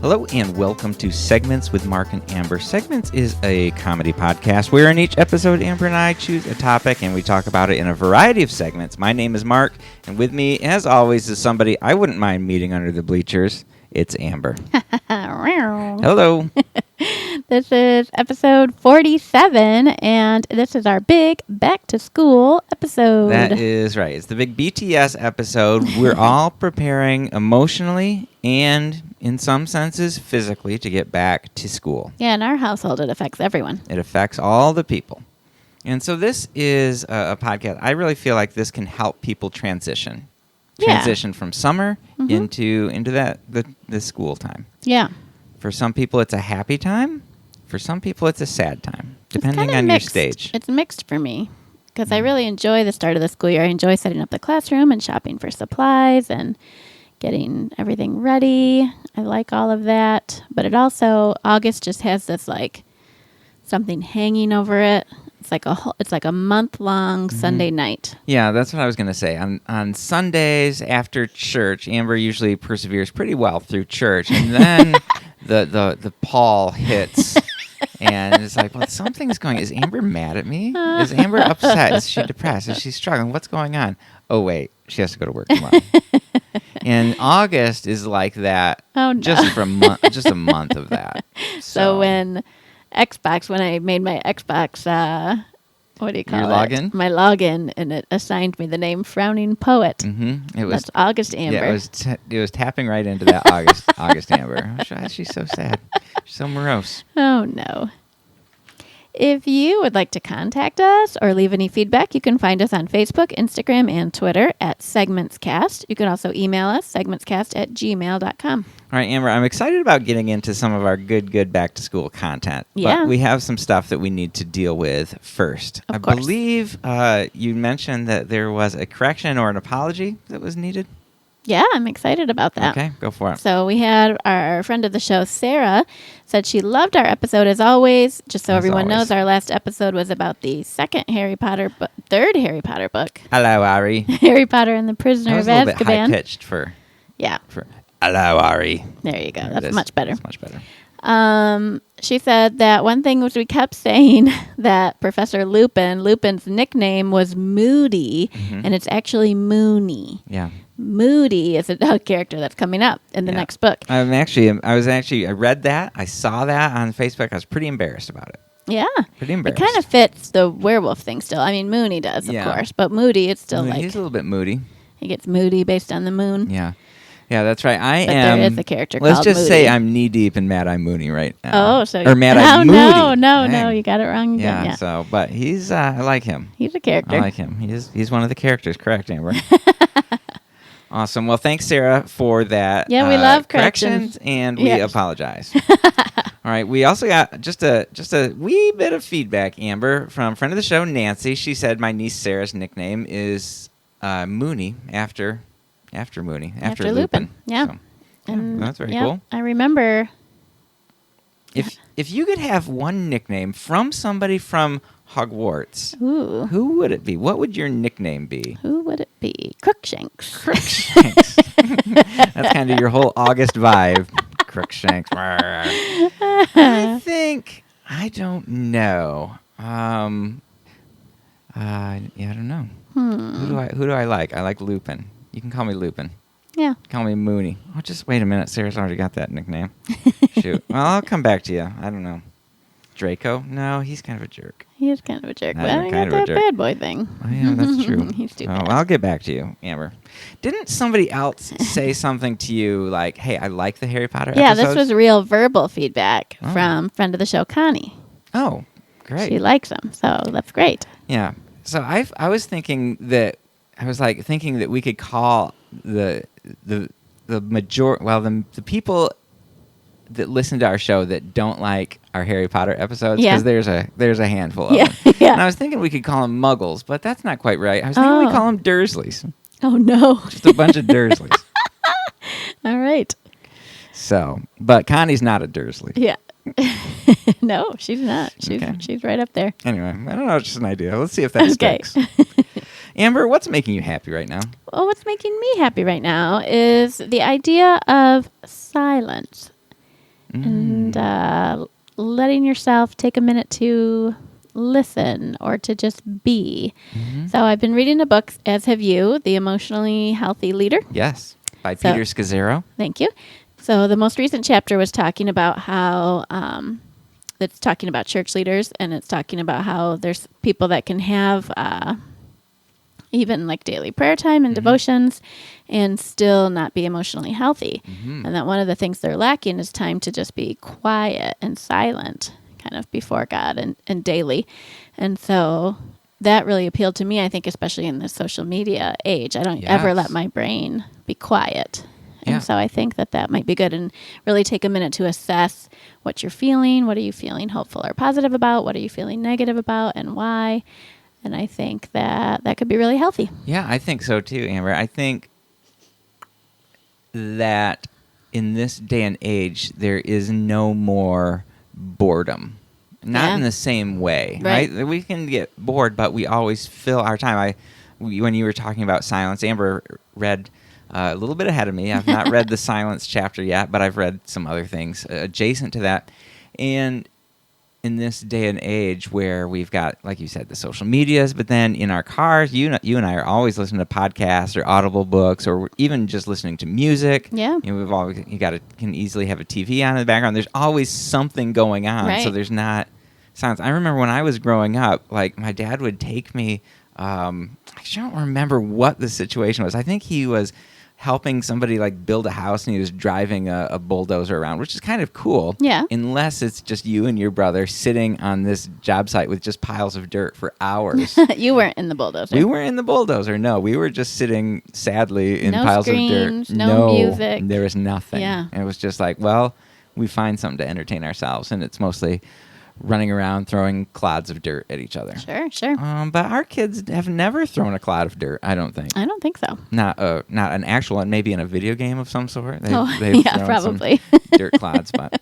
Hello and welcome to Segments with Mark and Amber. Segments is a comedy podcast where in each episode, Amber and I choose a topic and we talk about it in a variety of segments. My name is Mark, and with me, as always, is somebody I wouldn't mind meeting under the bleachers. It's Amber. Hello. This is episode 47, and this is our big back-to-school episode. That is right. It's the big BTS episode. We're all preparing emotionally and, in some senses, physically to get back to school. Yeah, in our household, it affects everyone. It affects all the people. And so this is a podcast. I really feel like this can help people transition. Transition from summer into the school time. Yeah. For some people, it's a happy time. For some people, it's a sad time, depending on mixed. your stage. It's mixed for me because I really enjoy the start of the school year. I enjoy setting up the classroom and shopping for supplies and getting everything ready. I like all of that. But it also, August just has this like something hanging over it. It's like a month-long Sunday night. Yeah, that's what I was going to say. On Sundays after church, Amber usually perseveres pretty well through church, and then the pall hits, and it's like, well, something's going. Is Amber mad at me? Is Amber upset? Is she depressed? Is she struggling? What's going on? Oh wait, she has to go to work tomorrow. And August is like that. Oh no. Just for just a month of that. So when I made my Xbox, what do you call Your it? login? My login, and it assigned me the name Frowning Poet. Mm-hmm. That's August Amber. Yeah, it was tapping right into that August Amber. She's so sad. She's so morose. Oh, no. If you would like to contact us or leave any feedback, you can find us on Facebook, Instagram, and Twitter at SegmentsCast. You can also email us, segmentscast@gmail.com. All right, Amber, I'm excited about getting into some of our good back-to-school content. Yeah. But we have some stuff that we need to deal with first. Of course. I believe you mentioned that there was a correction or an apology that was needed. Yeah, I'm excited about that. Okay, go for it. So we had our friend of the show, Sarah, said she loved our episode as always. Just so everyone knows, our last episode was about the third Harry Potter book. Hello, Ari. Harry Potter and the Prisoner of Azkaban. That was a little bit high-pitched for hello, Ari. There you go. That's much better. That's much better. She said that one thing was we kept saying that Professor Lupin's nickname was Moody, and it's actually Moony. Yeah. Moody is a character that's coming up in the next book. I read that. I saw that on Facebook. I was pretty embarrassed about it. Yeah. Pretty embarrassed. It kind of fits the werewolf thing still. I mean, Moony does, of course, but Moody, it's still he's a little bit moody. He gets moody based on the moon. Yeah. Yeah, that's right. There is a character called Let's just Moody. say I'm knee-deep in Mad-Eye Mooney right now. Or Mad-Eye Moody. No, you got it wrong again. Yeah, so, but he's, I like him. He's a character. I like him. He's one of the characters, correct, Amber? Awesome. Well, thanks, Sarah, for that. Yeah, we love corrections. And we apologize. All right, we also got just a wee bit of feedback, Amber, from friend of the show, Nancy. She said my niece Sarah's nickname is Mooney after Mooney, after Lupin. Yeah. So, that's very cool. I remember. If you could have one nickname from somebody from Hogwarts, who would it be? What would your nickname be? Who would it be? Crookshanks. Crookshanks. That's kind of your whole August vibe. Crookshanks. I don't know. I don't know. Who do I like? I like Lupin. You can call me Lupin. Yeah. Call me Mooney. Oh, just wait a minute. Sarah's already got that nickname. Shoot. Well, I'll come back to you. I don't know. Draco? No, he's kind of a jerk. He is kind of a jerk. No, But I got that bad boy thing. Oh, yeah, that's true. He's too bad. Well, I'll get back to you, Amber. Didn't somebody else say something to you like, hey, I like the Harry Potter episodes? Yeah, this was real verbal feedback from friend of the show, Connie. Oh, great. She likes them, so that's great. Yeah. So I was thinking that we could call the people that listen to our show that don't like our Harry Potter episodes, because there's a handful of them. Yeah. And I was thinking we could call them Muggles, but that's not quite right. I was thinking we call them Dursleys. Oh, no. Just a bunch of Dursleys. All right. So, but Connie's not a Dursley. Yeah. No, she's not. She's right up there. Anyway, I don't know. It's just an idea. Let's see if that sticks. Amber, what's making you happy right now? Well, what's making me happy right now is the idea of silence. and letting yourself take a minute to listen or to just be. So I've been reading a book, as have you, The Emotionally Healthy Leader. Yes, by Peter Scazzaro. Thank you. So the most recent chapter was talking about how it's talking about church leaders, and it's talking about how there's people that can have even like daily prayer time and devotions and still not be emotionally healthy. And that one of the things they're lacking is time to just be quiet and silent kind of before God and daily. And so that really appealed to me, I think, especially in the social media age. I don't ever let my brain be quiet. And so I think that might be good, and really take a minute to assess what you're feeling. What are you feeling hopeful or positive about? What are you feeling negative about, and why? And I think that could be really healthy. Yeah, I think so too, Amber. I think that in this day and age, there is no more boredom. Not in the same way, right? We can get bored, but we always fill our time. When you were talking about silence, Amber read a little bit ahead of me. I've not read the silence chapter yet, but I've read some other things adjacent to that. And in this day and age where we've got, like you said, the social medias, but then in our cars, you and I are always listening to podcasts or audible books, or even just listening to music. Yeah. Can easily have a TV on in the background. There's always something going on, so there's not silence. I remember when I was growing up, like my dad would take me. I don't remember what the situation was. I think he was helping somebody like build a house, and he was driving a bulldozer around, which is kind of cool. Yeah. Unless it's just you and your brother sitting on this job site with just piles of dirt for hours. You weren't in the bulldozer. We weren't in the bulldozer. No, we were just sitting sadly in no piles screams, of dirt. No music. There was nothing. Yeah. And it was just like, well, we find something to entertain ourselves, and it's mostly running around throwing clods of dirt at each other. Sure. But our kids have never thrown a clod of dirt, I don't think. I don't think so. Not an actual one, maybe in a video game of some sort. They've yeah, probably. some dirt clods, but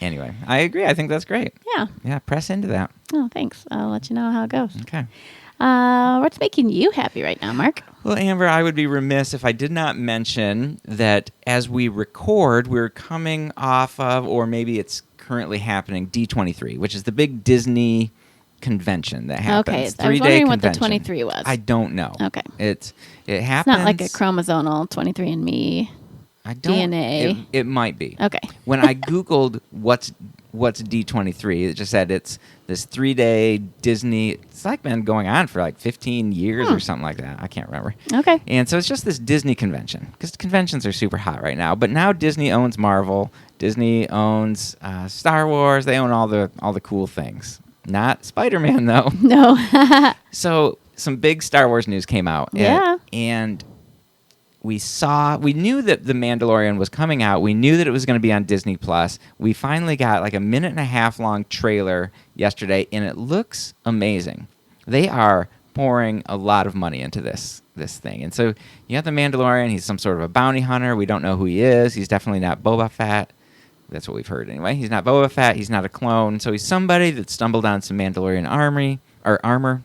anyway, I agree. I think that's great. Yeah. Yeah, press into that. Oh, thanks. I'll let you know how it goes. Okay. What's making you happy right now, Mark? Well, Amber, I would be remiss if I did not mention that as we record, we're coming off of, or maybe it's currently happening, D23, which is the big Disney convention that happens. Okay, I was 3-day wondering what the convention. 23 was. I don't know. Okay. It happens. It's not like a chromosomal 23andMe DNA. It might be. Okay. When I Googled what's D23, it just said it's this 3-day Disney. It's like been going on for like 15 years or something like that. I can't remember. Okay. And so it's just this Disney convention, because conventions are super hot right now. But now Disney owns Marvel. Disney owns Star Wars. They own all the cool things. Not Spider-Man though. No. So some big Star Wars news came out. Yeah. And we knew that The Mandalorian was coming out. We knew that it was going to be on Disney Plus. We finally got like a 1.5-minute long trailer yesterday, and it looks amazing. They are pouring a lot of money into this thing. And so you have The Mandalorian. He's some sort of a bounty hunter. We don't know who he is. He's definitely not Boba Fett. That's what we've heard anyway. He's not Boba Fett. He's not a clone. So he's somebody that stumbled on some Mandalorian armor,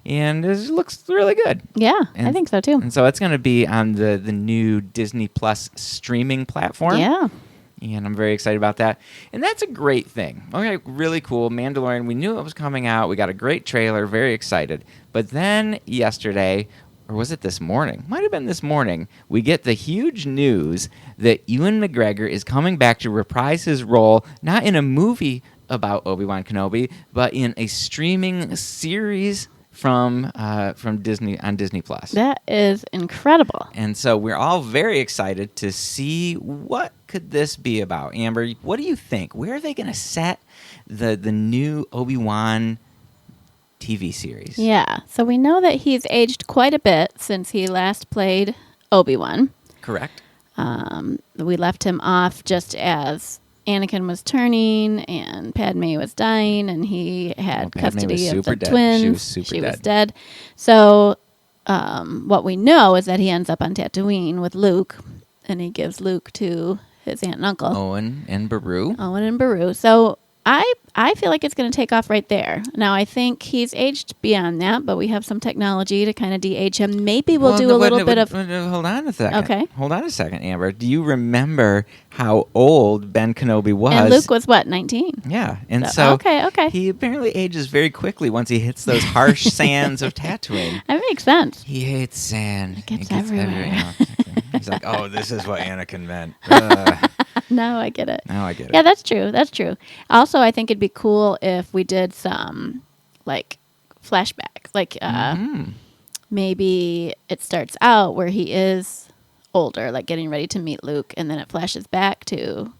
and it looks really good. Yeah, I think so too. And so it's going to be on the new Disney Plus streaming platform. Yeah. And I'm very excited about that. And that's a great thing. Okay, really cool. Mandalorian, we knew it was coming out. We got a great trailer, very excited. But then yesterday, or was it this morning? Might have been this morning. We get the huge news that Ewan McGregor is coming back to reprise his role, not in a movie about Obi-Wan Kenobi, but in a streaming series from Disney on Disney Plus. That is incredible. And so we're all very excited to see what could this be about. Amber, what do you think? Where are they going to set the new Obi-Wan TV series? Yeah. So we know that he's aged quite a bit since he last played Obi-Wan. Correct. We left him off just as Anakin was turning and Padme was dying, and he had custody of the twins. She was dead. So what we know is that he ends up on Tatooine with Luke, and he gives Luke to his aunt and uncle. Owen and Beru. So I feel like it's going to take off right there. Now, I think he's aged beyond that, but we have some technology to kind of de-age him. Maybe we'll do a little bit of... Hold on a second. Okay. Hold on a second, Amber. Do you remember how old Ben Kenobi was? And Luke was, what, 19? Yeah. And so okay. he apparently ages very quickly once he hits those harsh sands of Tatooine. That makes sense. He hates sand. It gets everywhere. He's like, oh, this is what Anakin meant. No, I get it. Now I get it. Yeah, that's true. That's true. Also, I think it'd be cool if we did some, like, flashbacks. Like, maybe it starts out where he is older, like getting ready to meet Luke, and then it flashes back to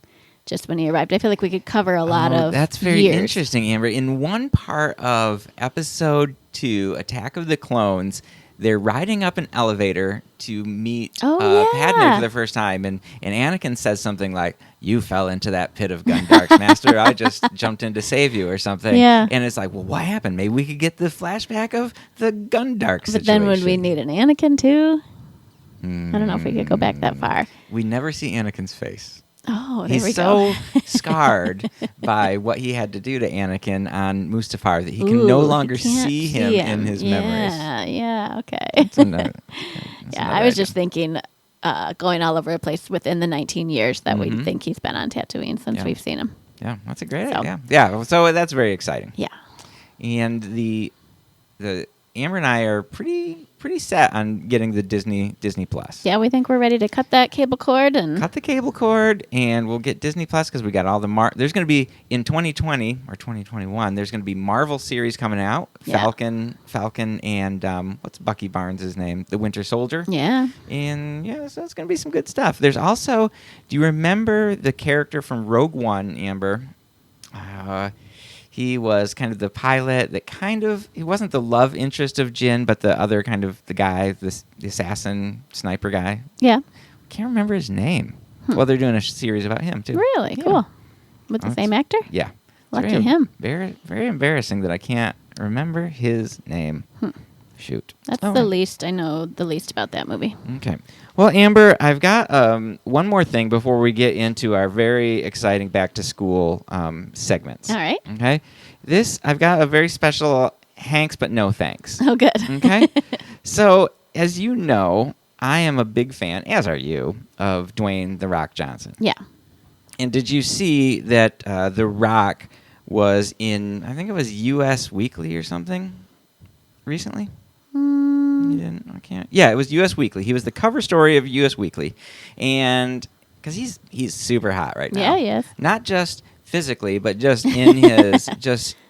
just when he arrived. I feel like we could cover a lot of That's very years. interesting, Amber. In one part of Episode 2, Attack of the Clones, they're riding up an elevator to meet Padme for the first time, and Anakin says something like, "You fell into that pit of Gundarks, Master. I just jumped in to save you," or something. Yeah. And it's like, well, what happened? Maybe we could get the flashback of the Gundark situation. But then would we need an Anakin too? I don't know if we could go back that far. We never see Anakin's face. Oh, there He's we go. so scarred by what he had to do to Anakin on Mustafar that he can no longer you can't see him in his memories. Yeah, okay. That's another I was idea. just thinking going all over the place within the 19 years that we think he's been on Tatooine since we've seen him. Yeah, that's a great So. idea. Yeah, so that's very exciting. Yeah. And the Amber and I are pretty set on getting the Disney Plus. Yeah, we think we're ready to cut that cable cord and Cut the cable cord, and we'll get Disney Plus because we got all the there's going to be in 2020 or 2021. There's going to be Marvel series coming out. Yeah. Falcon, and what's Bucky Barnes' name? The Winter Soldier. yeah. And so it's going to be some good stuff. There's also, do you remember the character from Rogue One, Amber? He was kind of the pilot that he wasn't the love interest of Jyn, but the other kind of the guy, the assassin sniper guy. Yeah. Can't remember his name. Well, they're doing a series about him, too. Really? Yeah. Cool. With the same actor? Yeah. Lucky him. Very, very embarrassing that I can't remember his name. Shoot. That's Oh, the well. least I know the least about that movie. Okay. Well, Amber, I've got one more thing before we get into our very exciting back to school segments. All right. Okay. I've got a very special Hanks, but no thanks. Oh, good. Okay. So, as you know, I am a big fan, as are you, of Dwayne "The Rock" Johnson. Yeah. And did you see that The Rock was in, I think it was U.S. Weekly or something recently? You didn't? I can't. Yeah, it was U.S. Weekly. He was the cover story of U.S. Weekly. And because he's super hot right now. Yeah, he is. Not just physically, but just in his,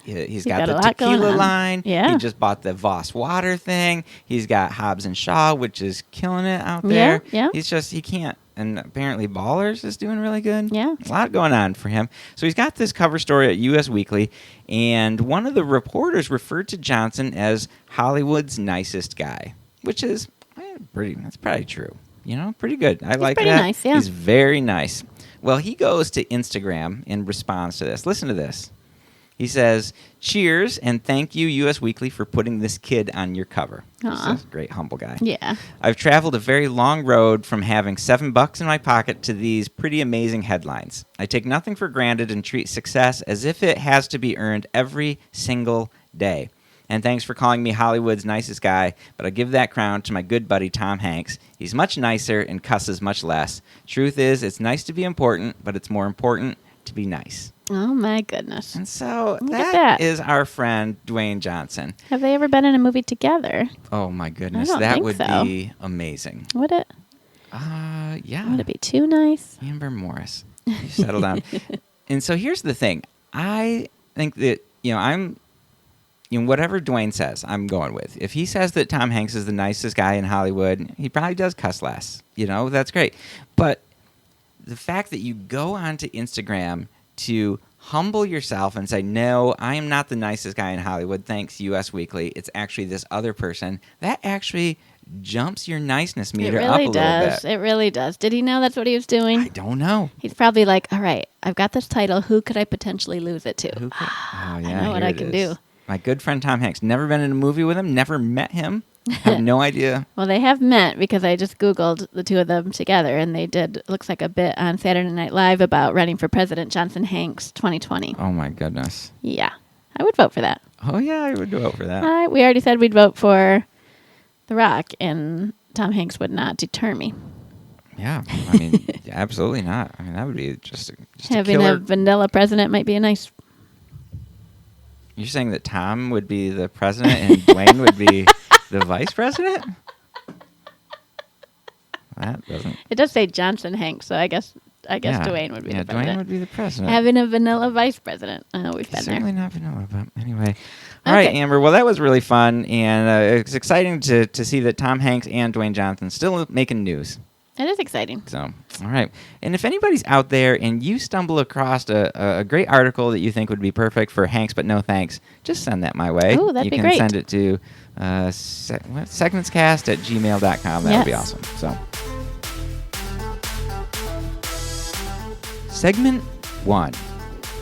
he's got got a the lot going tequila on. line. Yeah. He just bought the Voss water thing. He's got Hobbs and Shaw, which is killing it out there. Yeah. He can't. And apparently Ballers is doing really good. Yeah. A lot going on for him. So he's got this cover story at U.S. Weekly, and one of the reporters referred to Johnson as Hollywood's nicest guy, which is that's probably true. Pretty good. I like pretty that. nice, yeah. He's very nice. Well, he goes to Instagram in response to this. Listen to this. He says, "Cheers and thank you, U.S. Weekly, for putting this kid on your cover." Aw. He's a great, humble guy. Yeah. "I've traveled a very long road from having $7 in my pocket to these pretty amazing headlines. I take nothing for granted and treat success as if it has to be earned every single day. And thanks for calling me Hollywood's nicest guy, but I give that crown to my good buddy Tom Hanks. He's much nicer and cusses much less. Truth is, it's nice to be important, but it's more important to be nice." Oh, my goodness. And so Look that at that. is our friend Dwayne Johnson. Have they ever been in a movie together? Oh my goodness, don't that think would so. be amazing. Would it? Yeah. Would it be too nice? Amber Morris. You settle down. And so here's the thing. I think that, whatever Dwayne says, I'm going with. If he says that Tom Hanks is the nicest guy in Hollywood, he probably does cuss less. That's great. But the fact that you go onto Instagram to humble yourself and say, "No, I am not the nicest guy in Hollywood, thanks U.S. Weekly. It's actually this other person," that actually jumps your niceness meter up a little bit. It really does. Did he know that's what he was doing? I don't know. He's probably like, all right, I've got this title. Who could I potentially lose it to? Oh, yeah, I know what here I it can is. do. My good friend Tom Hanks. Never been in a movie with him. Never met him. Have no idea. Well, they have met because I just Googled the two of them together, and they did, looks like a bit on Saturday Night Live about running for president, Johnson Hanks 2020. Oh, my goodness. Yeah. I would vote for that. Oh, yeah, I would vote for that. We already said we'd vote for The Rock, and Tom Hanks would not deter me. Yeah, I mean, absolutely not. I mean, that would be just Having a killer. a vanilla president might be a nice... You're saying that Tom would be the president and Dwayne would be the vice president? That doesn't... It does say Johnson Hanks, so I guess Yeah. Dwayne would be the president. Dwayne would be the president. Having a vanilla vice president. We've been Certainly there. not vanilla, but anyway. All right, Amber. Well, that was really fun, and it's exciting to see that Tom Hanks and Dwayne Johnson still making news. It is exciting. So, all right. And if anybody's out there and you stumble across a great article that you think would be perfect for Hanks but no thanks, just send that my way. Ooh, that'd be You great. can send it to secondscast@gmail.com. That would be Yes. awesome. So, Segment 1.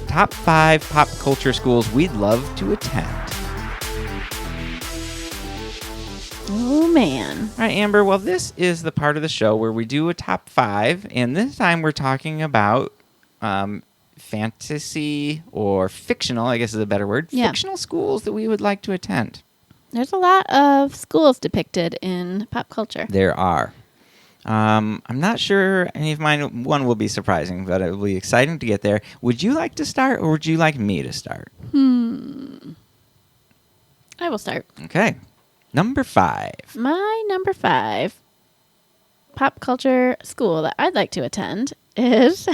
Top 5 pop culture schools we'd love to attend. Oh, man. All right, Amber. Well, this is the part of the show where we do a top 5, and this time we're talking about fantasy or fictional, I guess is a better word, Yeah. fictional schools that we would like to attend. There's a lot of schools depicted in pop culture. There are. I'm not sure any of mine. One will be surprising, but it will be exciting to get there. Would you like to start, or would you like me to start? I will start. Okay. Number 5. My number 5 pop culture school that I'd like to attend is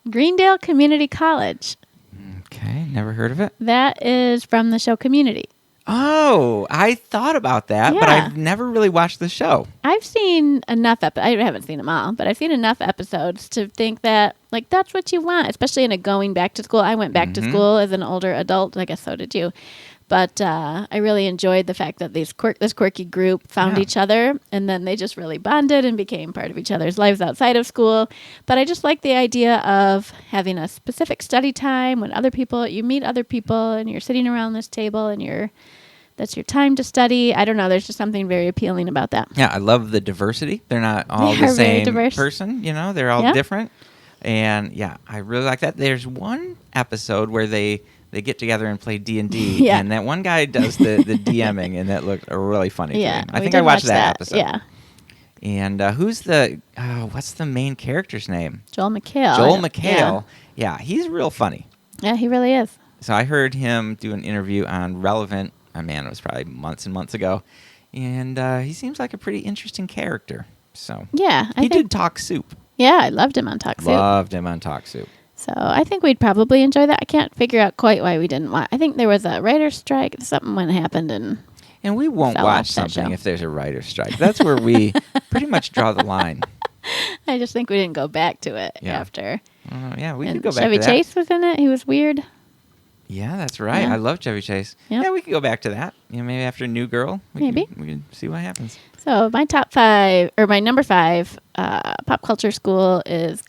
Greendale Community College. Okay, never heard of it. That is from the show Community. Oh, I thought about that, but Yeah. I've never really watched the show. I've seen enough, I haven't seen them all, but I've seen enough episodes to think that, like, that's what you want, especially in a going back to school. I went back to school as an older adult. I guess so did you. But I really enjoyed the fact that this quirky group found Yeah. each other, and then they just really bonded and became part of each other's lives outside of school. But I just like the idea of having a specific study time when you meet other people, and you're sitting around this table, and that's your time to study. I don't know. There's just something very appealing about that. Yeah, I love the diversity. They're not all They the are very same diverse. person, they're all Yeah. different. And yeah, I really like that. There's one episode where they get together and play D&D, Yeah. and that one guy does the DMing, and that looked really funny to Yeah, me. I we think did I watched watch that episode. Yeah, And what's the main character's name? Joel McHale. Joel McHale. Yeah, he's real funny. Yeah, he really is. So I heard him do an interview on Relevant. Man, it was probably months and months ago. And he seems like a pretty interesting character. So Yeah, he did Talk Soup. Yeah, I loved him on Talk Soup. Loved him on Talk Soup. So I think we'd probably enjoy that. I can't figure out quite why we didn't watch. I think there was a writer's strike. Something when it happened, and And we won't fell watch off that something show. if there's a writer's strike. That's where we pretty much draw the line. I just think we didn't go back to it Yeah. after. Yeah, we could And go back Chevy to that. Chase was in it. He was weird. Yeah, that's right. Yeah. I love Chevy Chase. Yep. Yeah, we could go back to that. Maybe after New Girl. Maybe. We could see what happens. So my number 5 pop culture school is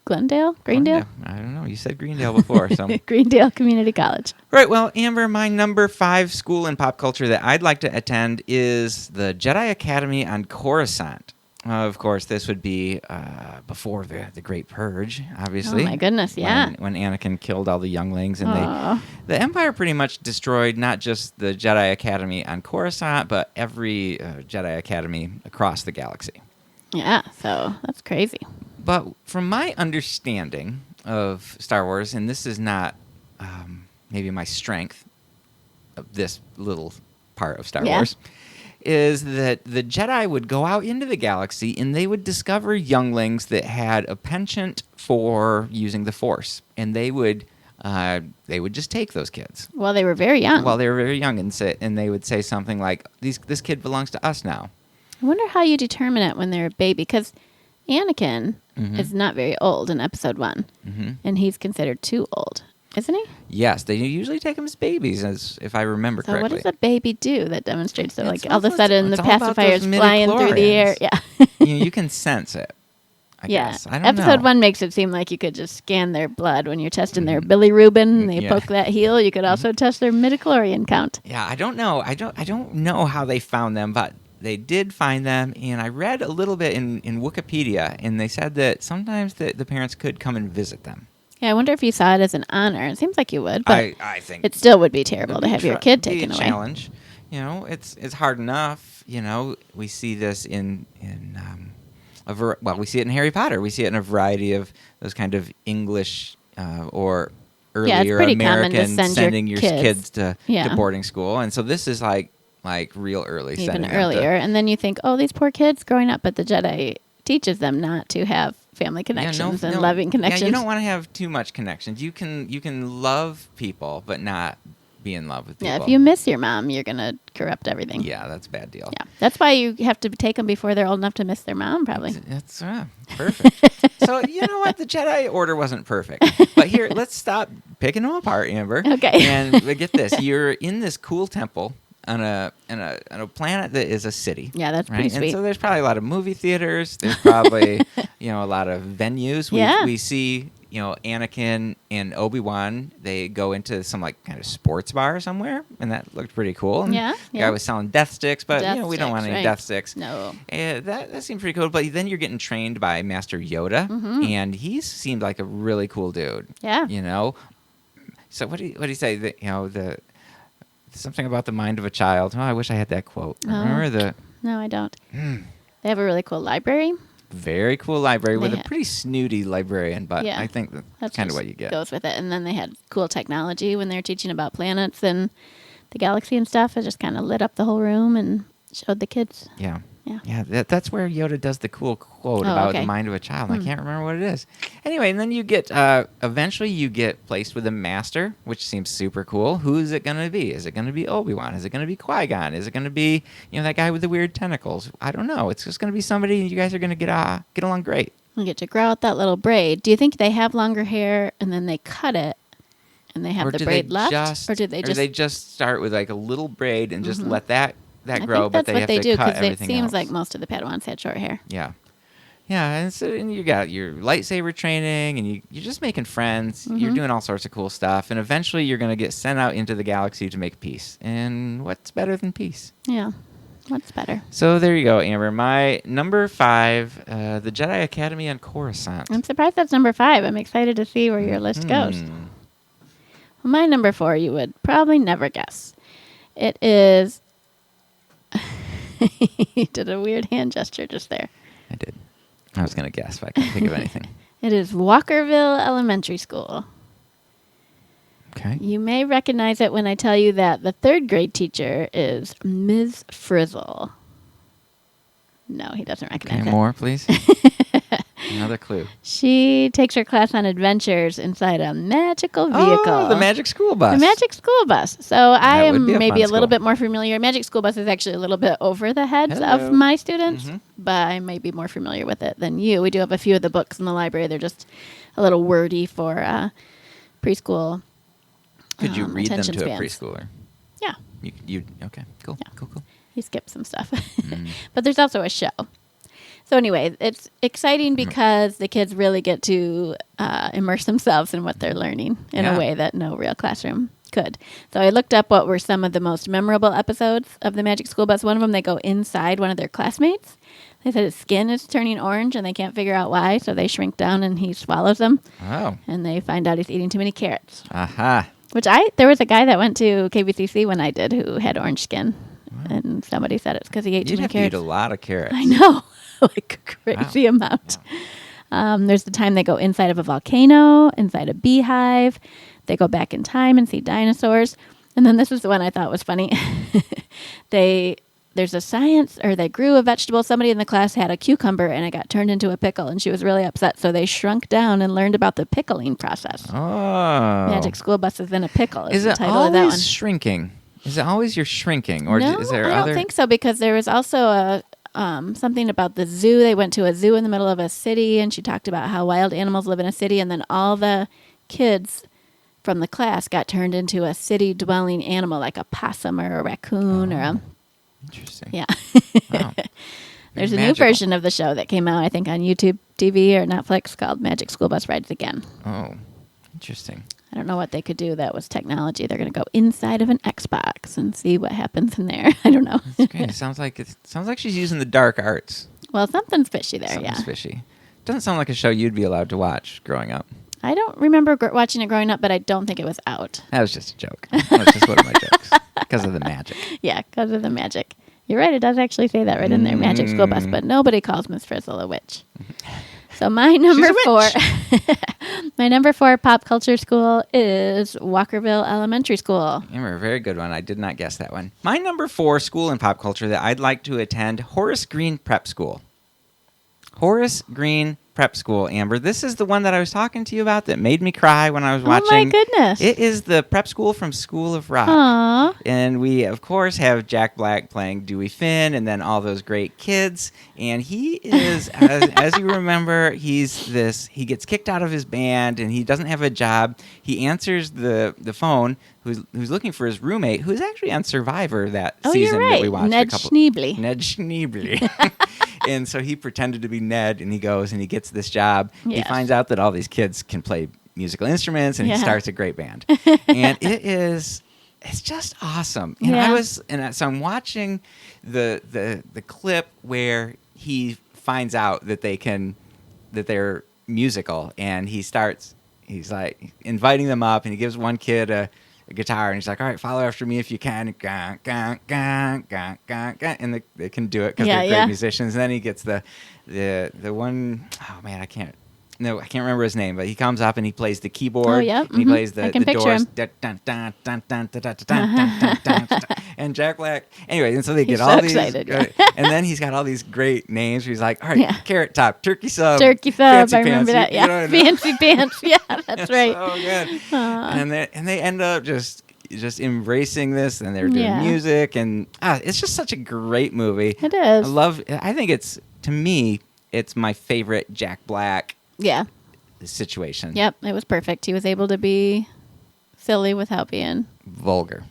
Greendale. I don't know. You said Greendale before. So. Greendale Community College. Right. Well, Amber, my number 5 school in pop culture that I'd like to attend is the Jedi Academy on Coruscant. Of course, this would be before the Great Purge, obviously. Oh my goodness, yeah. When Anakin killed all the younglings, and Aw. the Empire pretty much destroyed not just the Jedi Academy on Coruscant, but every Jedi Academy across the galaxy. Yeah, so that's crazy. But from my understanding of Star Wars, and this is not maybe my strength of this little part of Star Yeah. Wars, is that the Jedi would go out into the galaxy and they would discover younglings that had a penchant for using the Force, and they would just take those kids Well, they were very young. while they were very young, and they would say something like, "This kid belongs to us now." I wonder how you determine it when they're a baby, because Anakin Mm-hmm. is not very old in Episode 1, and he's considered too old, isn't he? Yes, they usually take them as babies, as if I remember So correctly. what does a baby do that demonstrates that, It's like, all of a all- sudden the it's all about pacifier is those flying through the air? midichlorians. Yeah. You can sense it. I guess. I don't Episode know. 1 makes it seem like you could just scan their blood when you're testing their bilirubin. They poke that heel. You could also test their midichlorian count. Yeah, I don't know. I don't know how they found them, but they did find them, and I read a little bit in Wikipedia, and they said that sometimes the parents could come and visit them. Yeah, I wonder if you saw it as an honor. It seems like you would, but I think it still would be terrible to have your kid taken away. Challenge. It's hard enough. We see this in we see it in Harry Potter. We see it in a variety of those kind of English or earlier American sending your kids to boarding school, and so this is like real early, even earlier. And then you think, oh, these poor kids growing up, but the Jedi teaches them not to have family connections and loving connections. Yeah, you don't want to have too much connections. You can love people, but not be in love with people. Yeah, if you miss your mom, you're going to corrupt everything. Yeah, that's a bad deal. Yeah, that's why you have to take them before they're old enough to miss their mom, probably. That's perfect. So, you know what? The Jedi Order wasn't perfect. But here, let's stop picking them apart, Amber. Okay. And get this. You're in this cool temple on a planet that is a city. Yeah, that's right? pretty sweet. And so there's probably a lot of movie theaters. There's probably a lot of venues. We see Anakin and Obi-Wan. They go into some like kind of sports bar somewhere, and that looked pretty cool. And the guy was selling death sticks, but we don't want any death sticks. No. That seemed pretty cool. But then you're getting trained by Master Yoda, and he seemed like a really cool dude. Yeah. So what do you say? That something about the mind of a child. Oh, I wish I had that quote. Remember No, I don't. They have a really cool library. Very cool library with a pretty snooty librarian, but I think that's kind of what you get. Goes with it. And then they had cool technology when they were teaching about planets and the galaxy and stuff. It just kind of lit up the whole room and showed the kids. Yeah. That's where Yoda does the cool quote about the mind of a child. I can't remember what it is. Anyway, and then you get eventually you get placed with a master, which seems super cool. Who is it going to be? Is it going to be Obi-Wan? Is it going to be Qui-Gon? Is it going to be that guy with the weird tentacles? I don't know. It's just going to be somebody, and you guys are going to get along great. You get to grow out that little braid. Do you think they have longer hair and then they cut it and they have the braid left, or do they just start with like a little braid and just let that I grow, think but that's they what have they to do, cut because everything it seems else. like most of the Padawans had short hair. Yeah, and you got your lightsaber training, and you're just making friends. You're doing all sorts of cool stuff, and eventually you're going to get sent out into the galaxy to make peace. And what's better than peace? Yeah, what's better? So there you go, Amber. My number 5, the Jedi Academy on Coruscant. I'm surprised that's number 5. I'm excited to see where your list goes. Well, my number 4 you would probably never guess. It is... You did a weird hand gesture just there. I did. I was going to guess, but I couldn't think of anything. It is Walkerville Elementary School. Okay. You may recognize it when I tell you that the 3rd grade teacher is Ms. Frizzle. No, he doesn't recognize it. More, please. Another clue. She takes her class on adventures inside a magical vehicle. Oh, the Magic School Bus. The Magic School Bus. So I am maybe a little school. bit more familiar. Magic School Bus is actually a little bit over the heads of my students, but I may be more familiar with it than you. We do have a few of the books in the library. They're just a little wordy for preschool. Could you read them to spans. a preschooler? Yeah. You okay? Cool. Yeah. Cool. You skip some stuff. But there's also a show. So anyway, it's exciting because the kids really get to immerse themselves in what they're learning in a way that no real classroom could. So I looked up what were some of the most memorable episodes of the Magic School Bus. One of them, they go inside one of their classmates. They said his skin is turning orange and they can't figure out why, so they shrink down and he swallows them. Oh. And they find out he's eating too many carrots. Aha. There was a guy that went to KBCC when I did who had orange skin. Wow. And somebody said it's because he ate too many carrots. You'd have to eat a lot of carrots. I know. Like a crazy amount. Yeah. There's the time they go inside of a volcano, inside a beehive. They go back in time and see dinosaurs. And then this is the one I thought was funny. They grew a vegetable. Somebody in the class had a cucumber and it got turned into a pickle and she was really upset. So they shrunk down and learned about the pickling process. Oh. Magic School Bus is in a pickle. Is it always shrinking? Is it always you're shrinking? Or no, is there I don't think so, because there was also something about the zoo. They went to a zoo in the middle of a city, and she talked about how wild animals live in a city, and then all the kids from the class got turned into a city-dwelling animal, like a possum or a raccoon or a... Interesting. Yeah. Wow. There's a Magical. new version of the show that came out, I think, on YouTube TV or Netflix called Magic School Bus Rides Again. Oh, interesting. I don't know what they could do that was technology. They're going to go inside of an Xbox and see what happens in there. I don't know. That's great. It sounds like she's using the dark arts. Well, something's fishy there, Something's yeah. fishy. Doesn't sound like a show you'd be allowed to watch growing up. I don't remember watching it growing up, but I don't think it was out. That was just a joke. That was just one of my jokes because of the magic. Yeah, because of the magic. You're right. It does actually say that right in there, Magic School Bus, but nobody calls Miss Frizzle a witch. So my number my number 4 pop culture school is Walkerville Elementary School. Remember, a very good one. I did not guess that one. My number 4 school in pop culture that I'd like to attend, Horace Green Prep School. Horace Green Prep School, Amber. This is the one that I was talking to you about that made me cry when I was watching. Oh, my goodness. It is the prep school from School of Rock. Aww. And we, of course, have Jack Black playing Dewey Finn and then all those great kids. And he is, as you remember, he gets kicked out of his band and he doesn't have a job. He answers the phone who's looking for his roommate, who's actually on Survivor that season you're right. that we watched. Ned Schneebly. Ned Schneebly. And so he pretended to be Ned, and he goes and he gets this job. He Yes. finds out that all these kids can play musical instruments, and he starts a great band. And it's just awesome. And so I'm watching the clip where he finds out that they're musical, and he's like inviting them up, and he gives one kid a guitar, and he's like, all right, follow after me if you can. Gah, gah, gah, gah, gah, gah. And they can do it because they're great musicians. And then he gets the one, oh man, I can't remember his name, but he comes up and he plays the keyboard. Oh, yeah. And he plays I the can picture doors. him. Dun, dun, dun, dun, dun, dun, dun, dun, dun, dun, dun. And Jack Black, anyway, and so they get He's all so these. excited, yeah. And then he's got all these great names. Where he's like, all right, Yeah. Carrot Top, Turkey Sub, Turkey Sub, Fancy I remember Pants. that. Yeah, Fancy Pants. Yeah, that's right. So good. And they end up just embracing this, and they're doing music, and it's just such a great movie. It is. I think to me, it's my favorite Jack Black situation. Yep, it was perfect. He was able to be silly without being Vulgar.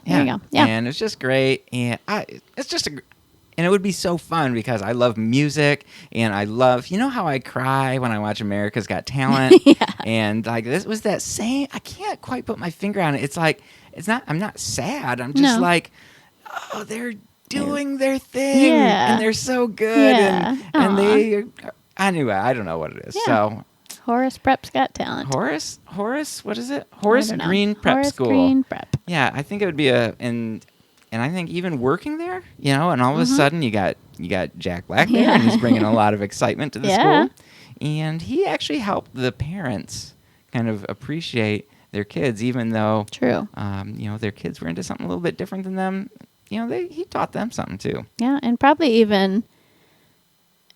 There you go. Yeah. And it's just great, and and it would be so fun because I love music, and I love, how I cry when I watch America's Got Talent. And like this was that same, I can't quite put my finger on it. It's like, I'm not sad. I'm just like, oh, they're doing their thing, and they're so good. Yeah. And anyway, I don't know what it is. Yeah. So Horace Prep's Got Talent. Horace, what is it? Horace Green Prep Horace School. Green Prep. Yeah, I think it would be and I think even working there, and all of a sudden you got Jack Black there, and he's bringing a lot of excitement to the school. And he actually helped the parents kind of appreciate their kids, even though their kids were into something a little bit different than them. He taught them something too. Yeah, and probably even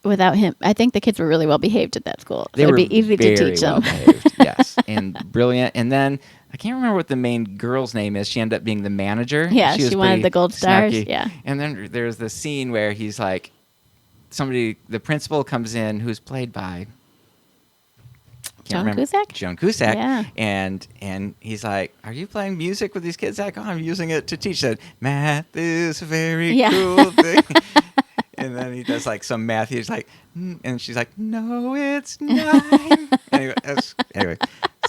without him, I think the kids were really well behaved at that school. So it would be easy to teach them. Behaved, yes, and brilliant. And then I can't remember what the main girl's name is. She ended up being the manager. Yeah, she wanted pretty the gold stars. snarky. Yeah. And then there's the scene where he's like, the principal comes in, who's played by Joan Cusack? Joan Cusack. Yeah. And he's like, are you playing music with these kids? Like, oh, I'm using it to teach them. Math is a very cool thing. And then he does like some math. He's like, and she's like, no, it's 9. anyway,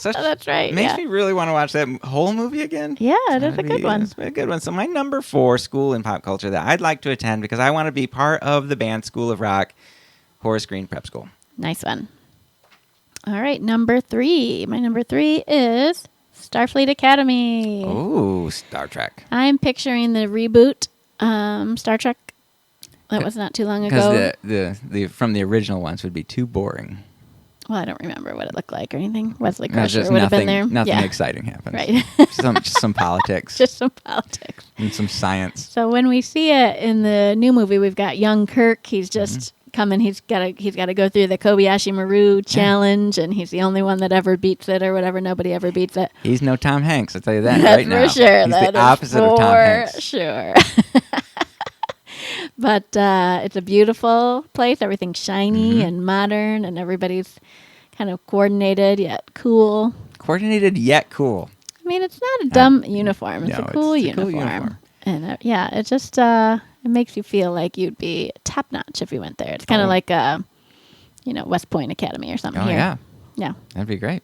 That's right. Makes me really want to watch that whole movie again. Yeah, it is a good one. It's a good one. So my number 4 school in pop culture that I'd like to attend because I want to be part of the band School of Rock, Horace Green Prep School. Nice one. All right, number 3. My number 3 is Starfleet Academy. Oh, Star Trek. I'm picturing the reboot Star Trek that was not too long ago. Because the from the original ones would be too boring. Well, I don't remember what it looked like or anything. Wesley Just Crusher would have been there. Nothing exciting happens. Right. just some politics. Just some politics. And some science. So when we see it in the new movie, we've got young Kirk. He's just coming. He's got to go through the Kobayashi Maru challenge, and he's the only one that ever beats it or whatever. Nobody ever beats it. He's no Tom Hanks, I'll tell you that That's right now. for sure. He's That the is opposite of Tom Hanks. For sure. But it's a beautiful place. Everything's shiny and modern, and everybody's kind of coordinated yet cool. Coordinated yet cool. I mean, it's not a dumb uniform. It's no, a cool it's a uniform. cool uniform. And it just it makes you feel like you'd be top top notch if we went there. It's kind of Oh. like West Point Academy or something Oh, here. yeah. Yeah. That'd be great.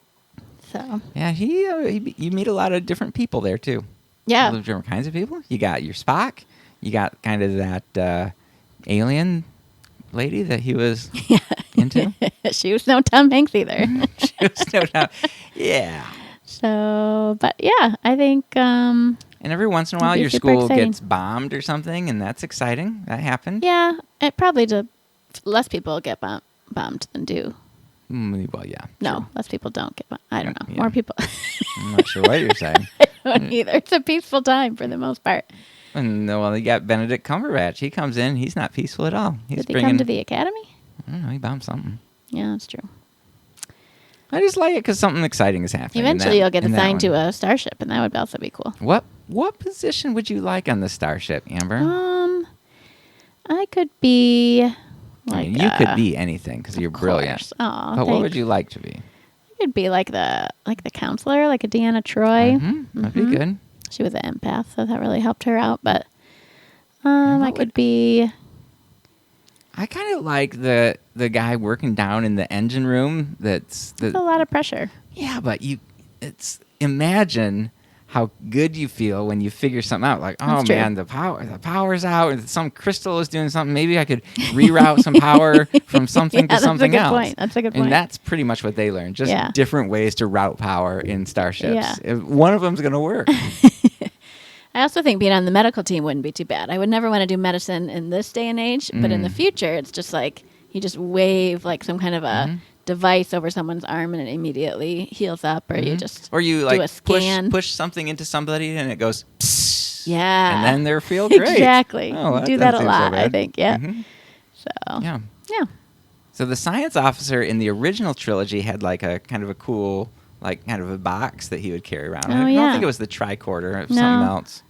So Yeah, you meet a lot of different people there, too. yeah. All the different kinds of people. You got your Spock. You got kind of that alien lady that he was into. She was no Tom Hanks either. She was no doubt. Yeah. So, but yeah, I think And every once in a while, It'd be your super school exciting. gets bombed or something, and that's exciting. That happened. yeah, it probably less people get bombed than do. Well, yeah. No, true. less people don't get bombed. I don't know. Yeah. More people. I'm not sure what you're saying. I don't either. It's a peaceful time for the most part. And well, you got Benedict Cumberbatch. He comes in. He's not peaceful at all. He's Did he bringing. come to the academy? I don't know. He bombed something. Yeah, that's true. I just like it because something exciting is happening. Eventually, you'll get assigned to one. a starship, and that would also be cool. What position would you like on the starship, Amber? I could be I like mean, you could be anything because you're brilliant. Oh, But what would you like to be? I could be like the counselor, like a Deanna Troy. That'd be good. She was an empath, so that really helped her out. But what I could be. I kind of like the guy working down in the engine room. It's a lot of pressure. Yeah, but imagine how good you feel when you figure something out. Like, oh That's true. man, the power's out, and some crystal is doing something. Maybe I could reroute some power from something to something that's a good else. point. That's a good point. And that's pretty much what they learned. Just Yeah. different ways to route power in starships. Yeah. If one of them's going to work. I also think being on the medical team wouldn't be too bad. I would never want to do medicine in this day and age, but in the future, it's just like you just wave like some kind of a device over someone's arm and it immediately heals up, or you just Or you do like a scan. push something into somebody and it goes psst, Yeah, and then they feel great. Exactly. Oh, You do that a doesn't seem so lot, I bad. think. Yeah. Mhm. So Yeah. yeah. So the science officer in the original trilogy had like a kind of a cool, like kind of a box that he would carry around. Oh, I don't yeah. think it was the tricorder, it was No. something else.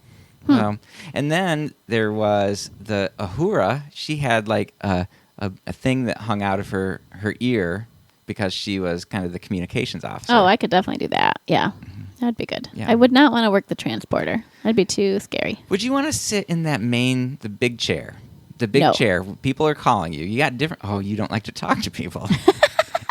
And then there was the Ahura. She had like a thing that hung out of her ear because she was kind of the communications officer. Oh, I could definitely do that. Yeah. That'd be good. Yeah. I would not want to work the transporter. That'd be too scary. Would you want to sit in the big chair? The big No. chair. People are calling you. You got different. Oh, you don't like to talk to people.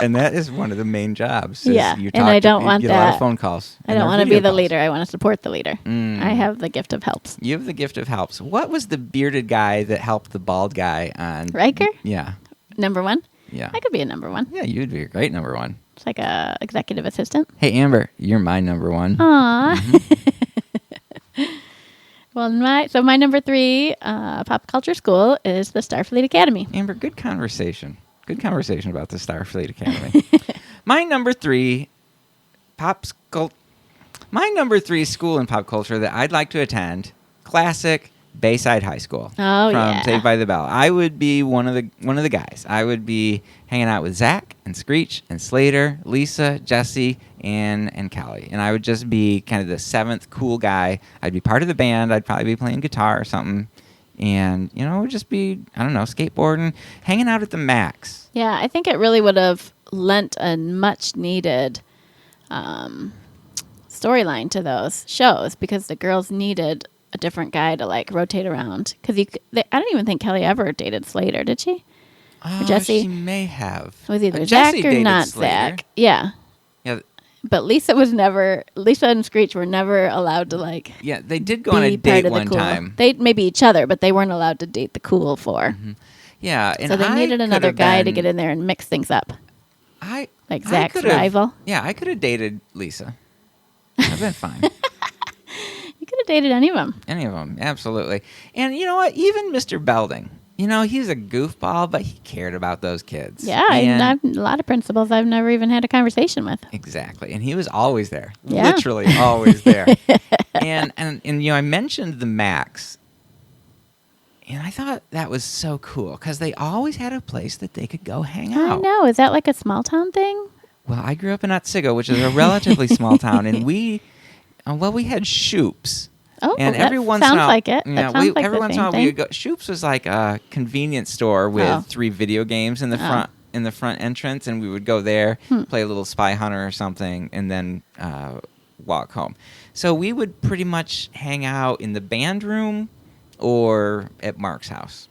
And that is one of the main jobs. Is Yeah, you and I don't you want get a lot of that. phone calls. I and don't they're want to be video the calls. leader. I want to support the leader. Mm. I have the gift of helps. You have the gift of helps. What was the bearded guy that helped the bald guy on Riker? Yeah, Number one? yeah, I could be a number one. yeah. You'd be a great number one. It's like a executive assistant. Hey, Amber, you're my number one. Aw. Mm-hmm. Well, my number 3 pop culture school is the Starfleet Academy. Amber, good conversation. Good conversation about the Starfleet Academy. My number 3 My number 3 school in pop culture that I'd like to attend, classic Bayside High School. Oh, from yeah. Saved by the Bell. I would be one of the guys. I would be hanging out with Zach and Screech and Slater, Lisa, Jesse, and Callie. And I would just be kind of the 7th cool guy. I'd be part of the band. I'd probably be playing guitar or something. And, it would just be, I don't know, skateboarding, hanging out at the Max. Yeah, I think it really would have lent a much needed storyline to those shows because the girls needed a different guy to like rotate around. Because I don't even think Kelly ever dated Slater, did she? Or Jesse? She may have. It was either Jesse Zach or dated not Slater. Zach. Yeah. Yeah, But Lisa and Screech were never allowed to like yeah, they did go on a be date part of the one cool. time. They maybe each other, but they weren't allowed to date the cool 4. Yeah, and So they I needed could another have guy to been- get in there and mix things up. Like I Zach's could have- rival. Yeah, I could have dated Lisa. I've been fine. You could have dated any of them. Any of them, absolutely. And you know what? Even Mr. Belding, he's a goofball, but he cared about those kids. Yeah, And- I've a lot of principals I've never even had a conversation with. Exactly. And he was always there. Yeah. Literally always there. and I mentioned the Max. And I thought that was so cool because they always had a place that they could go hang I out. know. Is that like a small town thing? Well, I grew up in Otsego, which is a relatively small town, and we had Shoops. Oh, And that every once in a sounds while, like it. Yeah, That sounds like every the once in a same while we would thing. go. Shoops was like a convenience store with Oh. 3 video games in the front entrance, and we would go there, play a little Spy Hunter or something, and then walk home. So we would pretty much hang out in the band room or at Mark's house.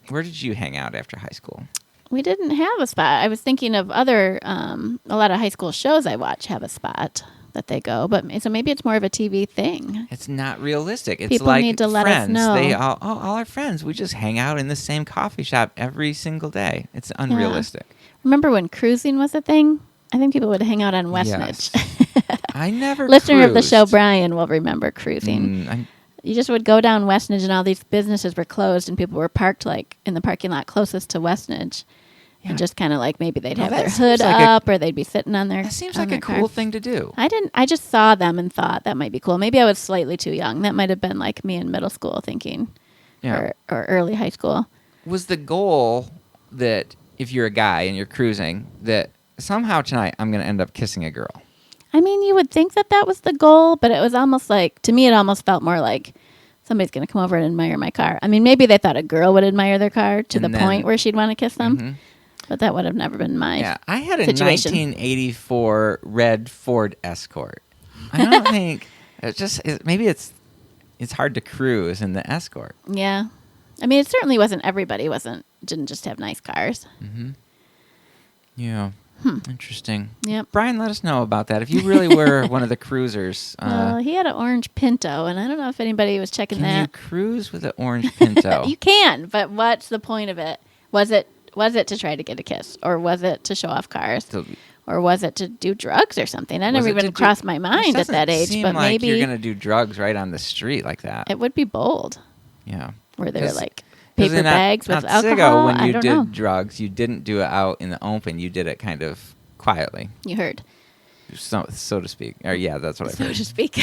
Where did you hang out after high school? We didn't have a spot. I was thinking of other, a lot of high school shows I watch have a spot that they go, but so maybe it's more of a TV thing. It's not realistic. It's People like need to let us friends. know. They all our friends. We just hang out in the same coffee shop every single day. It's unrealistic. Remember when cruising was a thing? I think people would hang out on Westnedge. Yes. I never Listener of the show, cruised. Brian, will remember cruising. You just would go down Westnedge and all these businesses were closed and people were parked like in the parking lot closest to Westnedge. Yeah. And just kind of like maybe they'd No, have that their seems hood like a- up or they'd be sitting on their That seems on like their a car. cool thing to do. I just saw them and thought that might be cool. Maybe I was slightly too young. That might have been like me in middle school thinking Yeah. or early high school. Was the goal that if you're a guy and you're cruising, that somehow tonight I'm going to end up kissing a girl? I mean, you would think that that was the goal, but it was almost like, to me, it almost felt more like somebody's going to come over and admire my car. I mean, maybe they thought a girl would admire their car to And the then- point where she'd want to kiss them, Mhm. but that would have never been my Yeah, I had a situation. 1984 red Ford Escort. I don't think maybe it's hard to cruise in the Escort. Yeah. I mean, it certainly wasn't everybody didn't just have nice cars. Mm-hmm. Yeah. Interesting. Yep. Brian, let us know about that. If you really were one of the cruisers, Well, he had an orange Pinto, and I don't know if anybody was checking can you that. cruise with an orange Pinto? You can, but what's the point of it? Was it to try to get a kiss, or was it to show off cars, So- or was it to do drugs or something? That Was never it to even do- crossed my This mind at that doesn't age, seem but like maybe you're going to do drugs right on the street like that. it would be bold. Yeah. Were there 'Cause- like 'cause paper in bags with Otsego, alcohol? when I you don't did know. drugs, you didn't do it out in the open. You did it kind of quietly, You heard, so to speak. Or yeah, that's what I've so heard. to speak.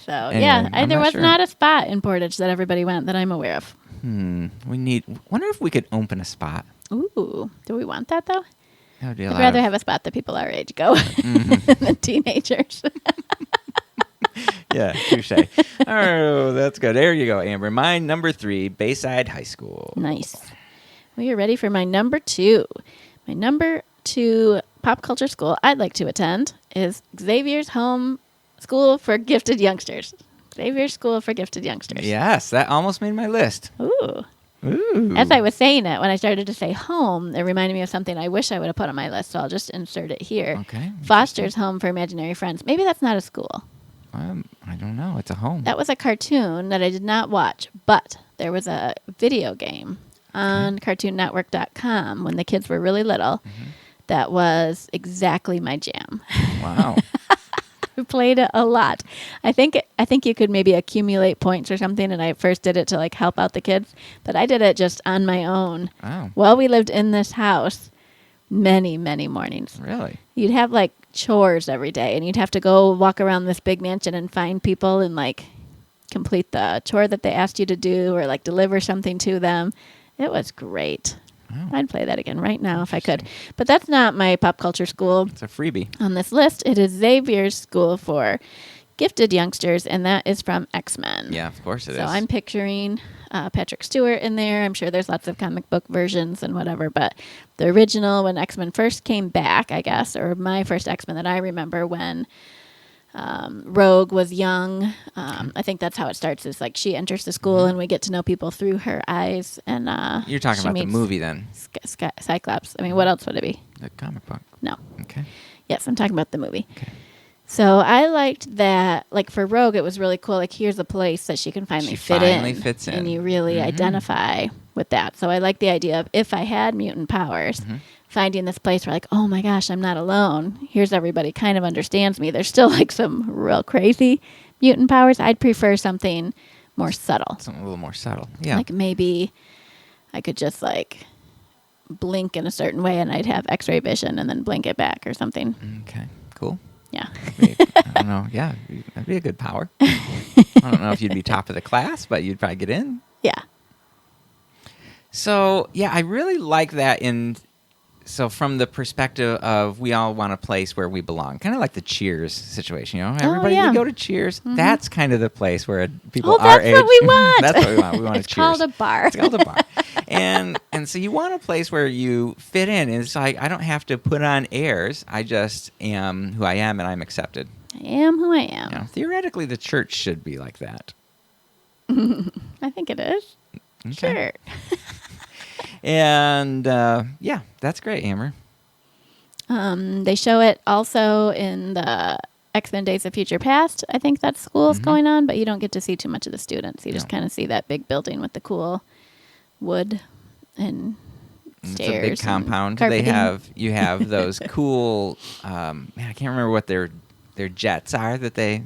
So Anyway, yeah, I'm there not was sure. not a spot in Portage that everybody went that I'm aware of. Wonder if we could open a spot. Ooh, do we want that though? That would be a I'd lot rather of- have a spot that people our age go Mm-hmm. than teenagers. Yeah, touche. Oh, that's good. There you go, Amber. My number 3, Bayside High School. Nice. We are ready for my number 2. My number 2 pop culture school I'd like to attend is Xavier's Home School for Gifted Youngsters. Xavier's School for Gifted Youngsters. Yes, that almost made my list. Ooh. Ooh. As I was saying it, when I started to say home, it reminded me of something I wish I would have put on my list, so I'll just insert it here. Okay. Foster's Home for Imaginary Friends. Maybe that's not a school. I don't know. It's a home. That was a cartoon that I did not watch, but there was a video game on CartoonNetwork.com when the kids were really little Mm-hmm. that was exactly my jam. Wow. We played it a lot. I think you could maybe accumulate points or something, and I first did it to like help out the kids, but I did it just on my own. Wow. While we lived in this house, many mornings. Really? You'd have like chores every day, and you'd have to go walk around this big mansion and find people and like complete the chore that they asked you to do or like deliver something to them. It was great. Wow. I'd play that again right now if I could. But that's not my pop culture school It's a freebie. on this list. It is Xavier's School for Gifted Youngsters, and that is from X-Men. Yeah, of course it is. So I'm picturing Patrick Stewart in there. I'm sure there's lots of comic book versions and whatever, but the original, when X-Men first came back, I guess, or my first X-Men that I remember when Rogue was young. I think that's how it starts. Is like she enters the school and we get to know people through her eyes. And You're talking she about the meets movie then, Cyclops. I mean, what else would it be? the comic book. No. Okay. Yes, I'm talking about the movie. Okay. So I liked that. Like for Rogue, it was really cool. Like here's a place that she can finally She fit finally in, fits in. and you really Mhm. identify with that. So I like the idea of if I had mutant powers, finding this place where like, oh my gosh, I'm not alone. Here's everybody kind of understands me. There's still like some real crazy mutant powers. I'd prefer something more subtle. Something a little more subtle. Yeah. Like maybe I could just like blink in a certain way and I'd have X-ray vision and then blink it back or something. Okay. Cool. Yeah. I don't know. Yeah, that'd be a good power. I don't know if you'd be top of the class, but you'd probably get in. Yeah. So, yeah, I really like that so from the perspective of we all want a place where we belong, kind of like the Cheers situation, you know? Everybody, yeah. we go to Cheers. That's kind of the place where people Oh, our that's age. what we want. That's what we want. We want It's a Cheers. called a bar. It's called a bar. And so you want a place where you fit in. And it's like I don't have to put on airs. I just am who I am and I'm accepted. I am who I am. You know, theoretically, the church should be like that. I think it is. Sure. And yeah, that's great, Amber. They show it also in the X-Men Days of Future Past. I think that school's going on, but you don't get to see too much of the students. You just kind of see that big building with the cool wood and It's stairs. a big compound. And You have those cool. Man, I can't remember what their jets are the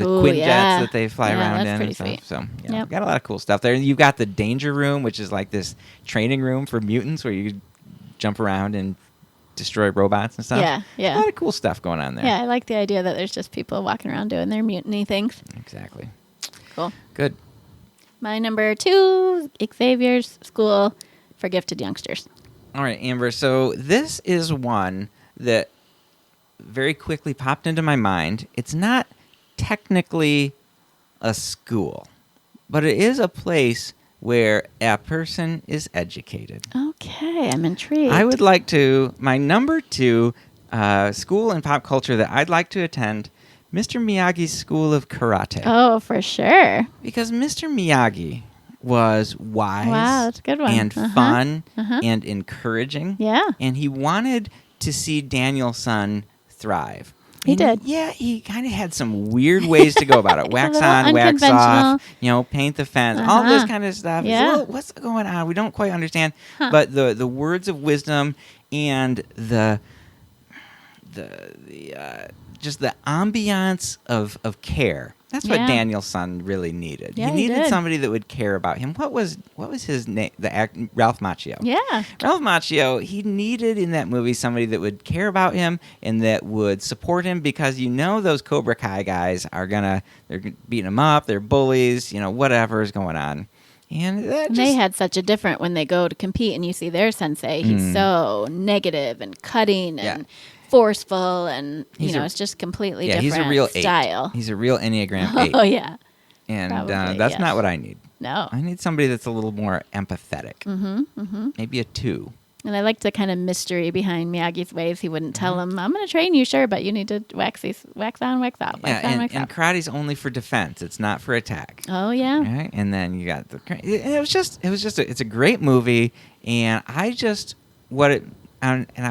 Ooh, Quint yeah. jets that they fly Yeah, around that's in. pretty And stuff. sweet. So yeah, Yep. got a lot of cool stuff there. You've got the danger room, which is like this training room for mutants where you jump around and destroy robots and stuff. Yeah, yeah. A lot of cool stuff going on there. Yeah, I like the idea that there's just people walking around doing their mutiny things. Exactly. Cool. Good. My number 2, Xavier's School for Gifted Youngsters. All right, Amber. So this is one that very quickly popped into my mind. It's not technically a school, but it is a place where a person is educated. Okay, I'm intrigued. I would like to, my number 2 school and pop culture that I'd like to attend, Mr. Miyagi's School of Karate. Oh, for sure. Because Mr. Miyagi was wise Wow, that's a good one. and Uh-huh. fun Uh-huh. and encouraging. Yeah. And he wanted to see Daniel's son thrive. He And did. Yeah, he kind of had some weird ways to go about it. He's a Wax little on, wax unconventional. off, paint the fence, all this Uh-huh. kind of stuff. Yeah. It's what's going on? We don't quite understand. Huh. But the words of wisdom and the just the ambiance of care. That's what Yeah. Daniel's son really needed. Yeah, he he needed did. somebody that would care about him. What was his name? Ralph Macchio. Yeah. Ralph Macchio, he needed in that movie somebody that would care about him and that would support him because those Cobra Kai guys they're beating him up, they're bullies, whatever is going on. And that And just, they had such a different when they go to compete and you see their sensei. He's so negative and cutting Yeah. and forceful and, He's a- it's just completely yeah, different he's a real style. 8. He's a real Enneagram 8. Oh, yeah. And probably, that's yes. not what I need. No. I need somebody that's a little more empathetic. Mm-hmm. Maybe a 2. And I like the kind of mystery behind Miyagi's ways. He wouldn't tell him, I'm going to train you, sure, but you need to wax on, wax off, wax on, wax and off. karate's only for defense. It's not for attack. Oh, yeah. Right? And then you got it's a great movie. And I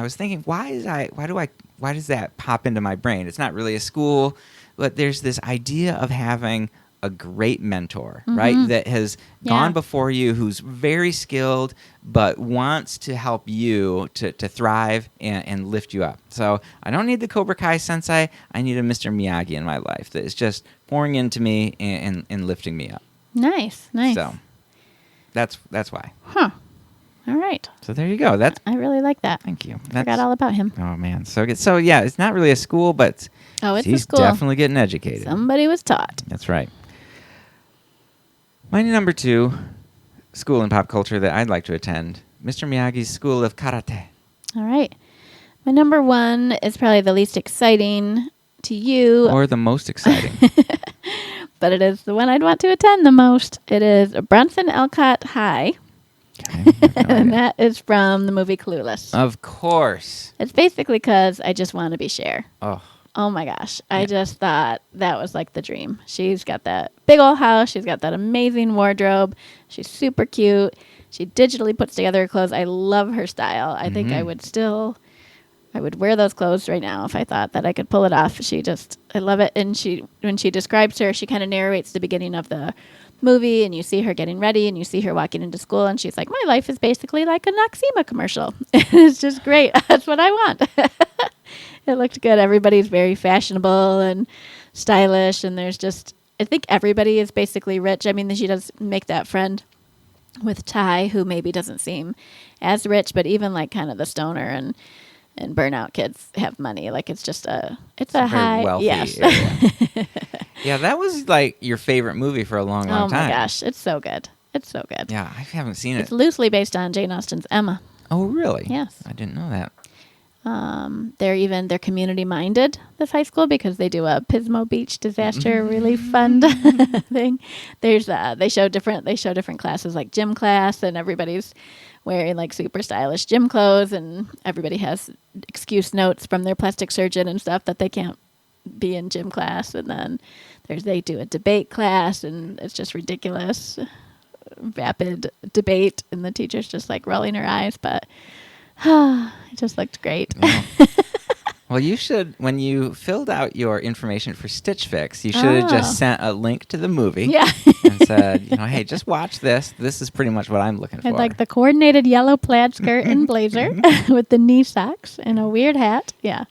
was thinking, why does that pop into my brain? It's not really a school, but there's this idea of having a great mentor, right? That has gone before you, who's very skilled, but wants to help you to thrive and lift you up. So I don't need the Cobra Kai sensei. I need a Mr. Miyagi in my life that is just pouring into me and lifting me up. Nice. So that's why. Huh. All right. So there you go. I really like that. Thank you. Forgot all about him. Oh man, so good. So yeah, it's not really a school, but Oh, it's a he's school. definitely getting educated. Somebody was taught. That's right. My number 2 school and pop culture that I'd like to attend, Mr. Miyagi's School of Karate. All right. My number 1 is probably the least exciting to you, Or the most exciting. but it is the one I'd want to attend the most. It is Brunson Elcott High, Okay, I have no and idea. that is from the movie Clueless. Of course. It's basically because I just want to be Cher. Oh, Oh my gosh. I just thought that was like the dream. She's got that big old house. She's got that amazing wardrobe. She's super cute. She digitally puts together her clothes. I love her style. I think I would wear those clothes right now if I thought that I could pull it off. I love it. And when she describes her, she kind of narrates the beginning of the movie and you see her getting ready and you see her walking into school and she's like, my life is basically like a Noxema commercial. It's just great. That's what I want. It looked good. Everybody's very fashionable and stylish. And I think everybody is basically rich. I mean, she does make that friend with Ty, who maybe doesn't seem as rich, but even like kind of the stoner and burnout kids have money. Like it's a very high, wealthy yes. area. Yeah, that was like your favorite movie for a long, long Oh time. my gosh. It's so good. It's so good. Yeah, I haven't seen It's it. loosely based on Jane Austen's Emma. Oh, really? Yes. I didn't know that. They're community minded, this high school, because they do a Pismo Beach disaster relief fund thing. There's they show different classes, like gym class, and everybody's wearing like super stylish gym clothes, and everybody has excuse notes from their plastic surgeon and stuff that they can't be in gym class. And then they do a debate class, and it's just ridiculous. vapid debate, and the teacher's just like rolling her eyes, but it just looked great. Yeah. Well, you should, when you filled out your information for Stitch Fix, you should have just sent a link to the movie. Yeah. And said, hey, just watch this. This is pretty much what I'm looking for. I'd like the coordinated yellow plaid skirt and blazer with the knee socks and a weird hat. Yeah.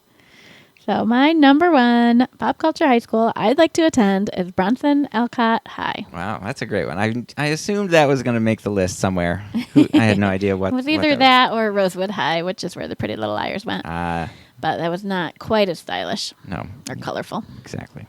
So my number one pop culture high school I'd like to attend is Bronson Alcott High. Wow, that's a great one. I assumed that was going to make the list somewhere. I had no idea what. It was either that or Rosewood High, which is where the Pretty Little Liars went. But that was not quite as stylish. No. Or colorful. Exactly.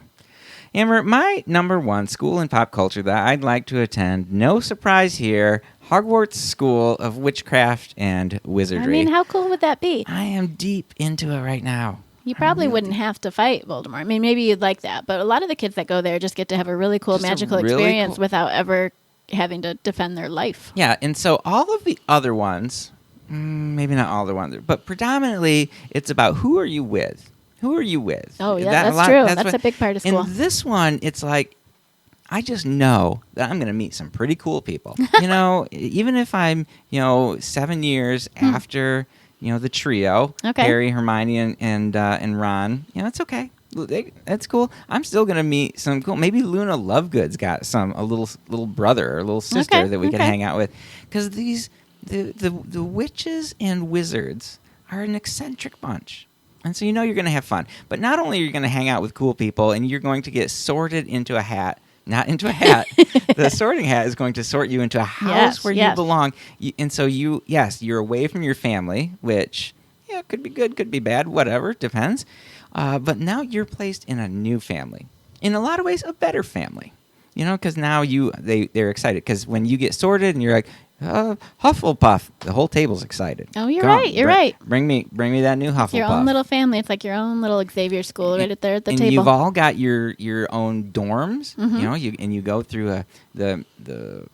Amber, my number one school in pop culture that I'd like to attend, no surprise here, Hogwarts School of Witchcraft and Wizardry. I mean, how cool would that be? I am deep into it right now. You probably wouldn't have to fight Voldemort. I mean, maybe you'd like that. But a lot of the kids that go there just get to have a really cool magical experience without ever having to defend their life. Yeah, and so all of the other ones, maybe not all the ones, but predominantly it's about who are you with? Who are you with? Oh, yeah, that's true. That's a big part of school. And this one, it's like, I just know that I'm going to meet some pretty cool people. Even if I'm, 7 years after, the trio, Harry, Hermione, and Ron, it's okay. That's cool. I'm still going to meet some cool. Maybe Luna Lovegood's got a little brother or little sister that we can hang out with. Because the witches and wizards are an eccentric bunch. And so you're going to have fun. But not only are you going to hang out with cool people and you're going to get sorted into a hat, not into a hat. The sorting hat is going to sort you into a house where you belong. And so you're away from your family, which could be good, could be bad, whatever, depends. But now you're placed in a new family. In a lot of ways, a better family. Because now they're excited. Because when you get sorted and you're like, Hufflepuff, the whole table's excited. Oh, you're right. You're right. Bring me that new Hufflepuff. It's your own little family. It's like your own little Xavier school right there at the table. And you've all got your own dorms. Mm-hmm. You go through the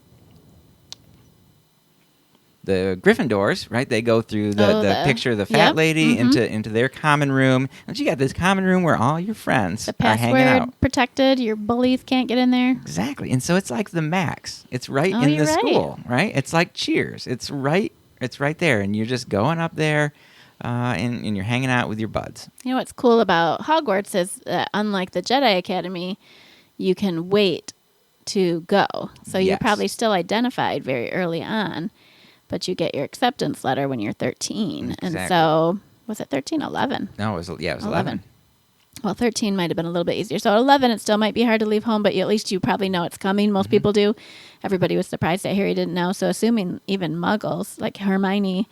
Gryffindors, right? They go through the picture of the fat lady into their common room. And you got this common room where all your friends are hanging out. Password protected. Your bullies can't get in there. Exactly. And so it's like the Max. It's right in the school, right? It's like Cheers. It's right there. And you're just going up there and you're hanging out with your buds. You know what's cool about Hogwarts is that unlike the Jedi Academy, you can wait to go. So you're probably still identified very early on. But you get your acceptance letter when you're 13. Exactly. And so, was it 13? 11? No, it was 11. Well, 13 might have been a little bit easier. So, at 11, it still might be hard to leave home, but at least you probably know it's coming. Most people do. Everybody was surprised that Harry didn't know. So, assuming even muggles, like Hermione's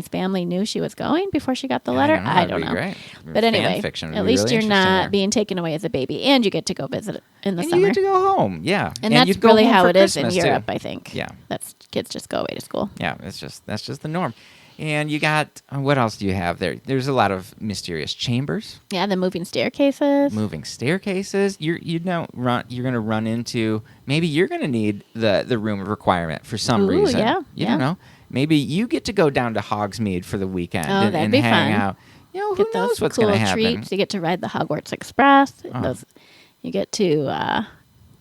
family knew she was going before she got the letter. I don't know. Great. But anyway, at least you're not being taken away as a baby, and you get to go visit in the summer. You get to go home, yeah. And that's really how it is in Europe, I think. Yeah. Kids just go away to school. Yeah, that's just the norm. And you got, what else do you have there? There's a lot of mysterious chambers. Yeah, the moving staircases. You're going to run into, maybe you're going to need the room of requirement for some reason. Yeah. You don't know. Maybe you get to go down to Hogsmeade for the weekend and hang fun. out. Who knows what's going to happen? Treats. You get to ride the Hogwarts Express. You get to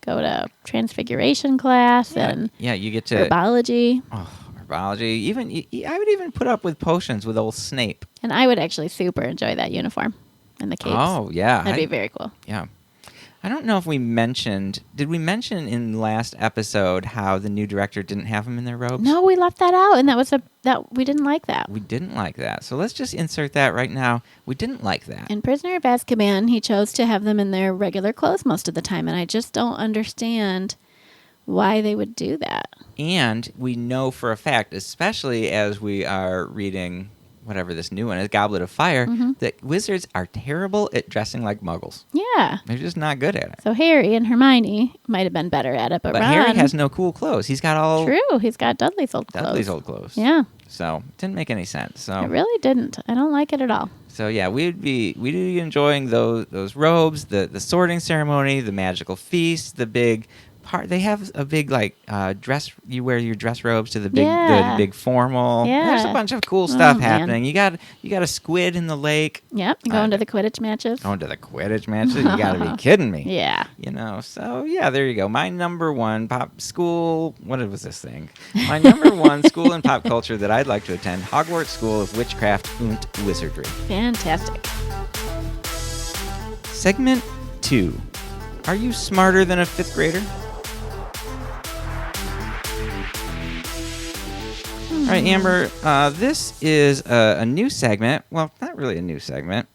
go to Transfiguration class and you get to herbology. Oh, herbology. I would even put up with potions with old Snape. And I would actually super enjoy that uniform and the capes. Oh yeah, that'd be very cool. Yeah. I don't know if did we mention in last episode how the new director didn't have them in their robes? No, we left that out, and we didn't like that. We didn't like that. So let's just insert that right now. We didn't like that. In Prisoner of Azkaban, he chose to have them in their regular clothes most of the time, and I just don't understand why they would do that. And we know for a fact, especially as we are reading whatever this new one is, Goblet of Fire, that wizards are terrible at dressing like muggles. Yeah. They're just not good at it. So Harry and Hermione might have been better at it, but Ron... Harry has no cool clothes. He's got all... True. He's got Dudley's old clothes. Yeah. So it didn't make any sense. So it really didn't. I don't like it at all. So yeah, we'd be enjoying those robes, the sorting ceremony, the magical feast, the big They have a big dress. You wear your dress robes to the Yeah. big formal. Yeah. There's a bunch of cool stuff man. happening. You got a squid in the lake. Yep. Going to the Quidditch matches. Going to the Quidditch matches. You got to be kidding me. Yeah. So yeah, there you go. My number one pop school. What was this thing? My number one school in pop culture that I'd like to attend: Hogwarts School of Witchcraft und Wizardry. Fantastic. Segment 2. Are you smarter than a 5th grader? All right, Amber, this is a new segment. Well, not really a new segment,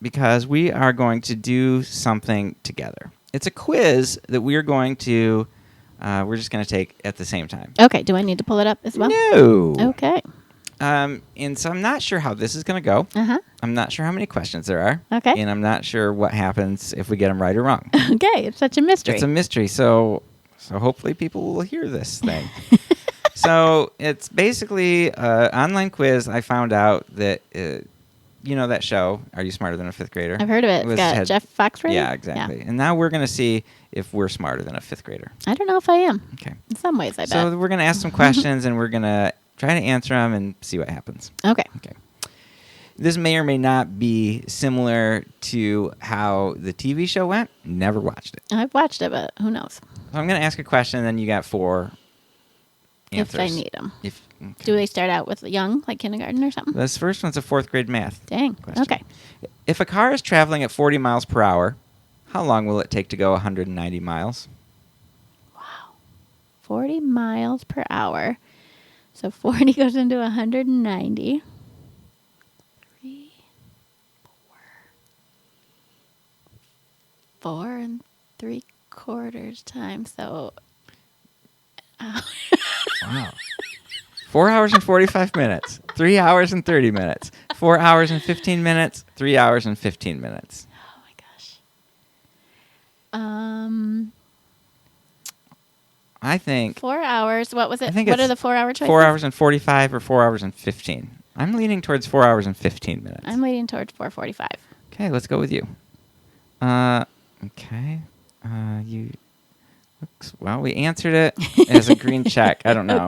because we are going to do something together. It's a quiz that we're just going to take at the same time. Okay. Do I need to pull it up as well? No. Okay. And so I'm not sure how this is going to go. Uh-huh. I'm not sure how many questions there are. Okay. And I'm not sure what happens if we get them right or wrong. Okay. It's such a mystery. It's a mystery. So hopefully people will hear this thing. So it's basically an online quiz. I found out that, that show, Are You Smarter Than a 5th Grader? I've heard of it. It's got Jeff Foxworthy. Yeah, exactly. Yeah. And now we're going to see if we're smarter than a 5th grader. I don't know if I am. Okay. In some ways, I bet. So we're going to ask some questions, and we're going to try to answer them and see what happens. Okay. This may or may not be similar to how the TV show went. Never watched it. I've watched it, but who knows? So I'm going to ask a question, and then you got 4 answers. If I need them. Okay. Do they start out with young, like kindergarten or something? This first one's a 4th grade math Dang. question. Okay. If a car is traveling at 40 miles per hour, how long will it take to go 190 miles? Wow. 40 miles per hour. So 40 goes into 190. 3, 4 and 3/4 times. So. Wow. 4 hours and 45 minutes. 3 hours and 30 minutes. 4 hours and 15 minutes. 3 hours and 15 minutes. Oh my gosh. I think 4 hours. What was it? I think what it's are the 4 hour choices? 4 hours and 45 or 4 hours and 15. I'm leaning towards 4 hours and 15 minutes. I'm leaning towards 4:45. Okay, let's go with you. Okay. Well, we answered it as a green check. I don't know.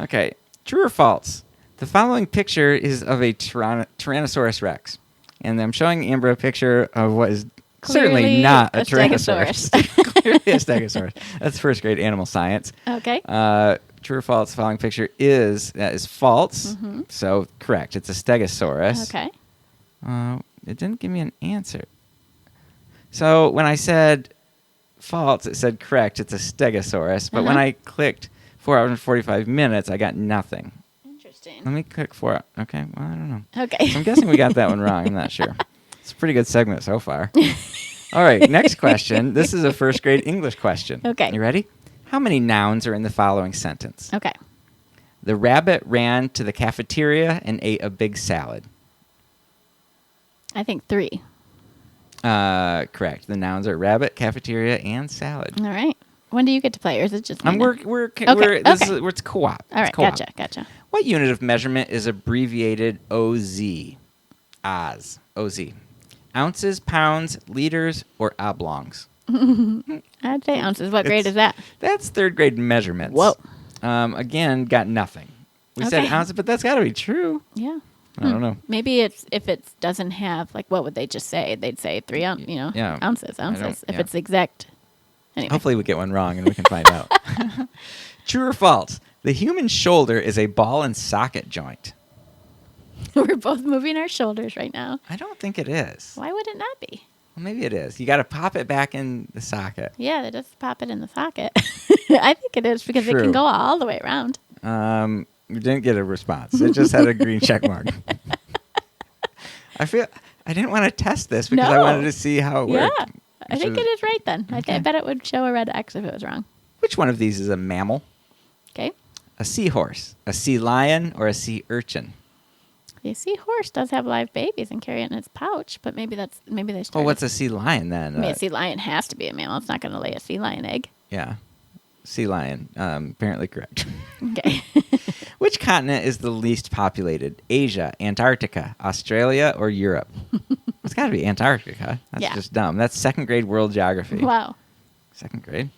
Okay. True or false? The following picture is of a Tyrannosaurus Rex. And I'm showing Amber a picture of what is certainly not a Tyrannosaurus. Clearly a Stegosaurus. That's 1st grade animal science. Okay. True or false? The following picture is false. Mm-hmm. So correct. It's a Stegosaurus. Okay. It didn't give me an answer. So when I said false, it said correct. It's a Stegosaurus. But when I clicked 4 hours and 45 minutes, I got nothing. Interesting. Let me click 4. Okay. Well, I don't know. Okay. So I'm guessing we got that one wrong. I'm not sure. It's a pretty good segment so far. All right. Next question. This is a 1st grade English question. Okay. You ready? How many nouns are in the following sentence? Okay. The rabbit ran to the cafeteria and ate a big salad. I think 3. Correct. The nouns are rabbit, cafeteria, and salad. All right. When do you get to play, or is it just me now? It's co-op. All right, gotcha. What unit of measurement is abbreviated OZ? OZ. Ounces, pounds, liters, or oblongs? I'd say ounces. What grade is that? That's 3rd grade measurements. Whoa. Again, got nothing. We said ounces, but that's got to be true. Yeah. I don't know. Maybe if it doesn't have, like, what would they just say? They'd say 3 ounces. If it's exact. Anyway. Hopefully we get one wrong and we can find out. True or false? The human shoulder is a ball and socket joint. We're both moving our shoulders right now. I don't think it is. Why would it not be? Well, maybe it is. You got to pop it back in the socket. Yeah, they just pop it in the socket. I think it is because it can go all the way around. We didn't get a response. It just had a green check mark. I didn't want to test this because I wanted to see how it worked. Yeah, I think it is right then. Okay. I bet it would show a red X if it was wrong. Which one of these is a mammal? Okay. A seahorse, a sea lion, or a sea urchin? The seahorse does have live babies and carry it in its pouch, but maybe they started. Well, what's a sea lion then? I mean, a sea lion has to be a mammal. It's not going to lay a sea lion egg. Yeah. Sea lion. Apparently correct. Okay. Which continent is the least populated? Asia, Antarctica, Australia, or Europe? It's got to be Antarctica. That's just dumb. That's 2nd grade world geography. Wow. 2nd grade.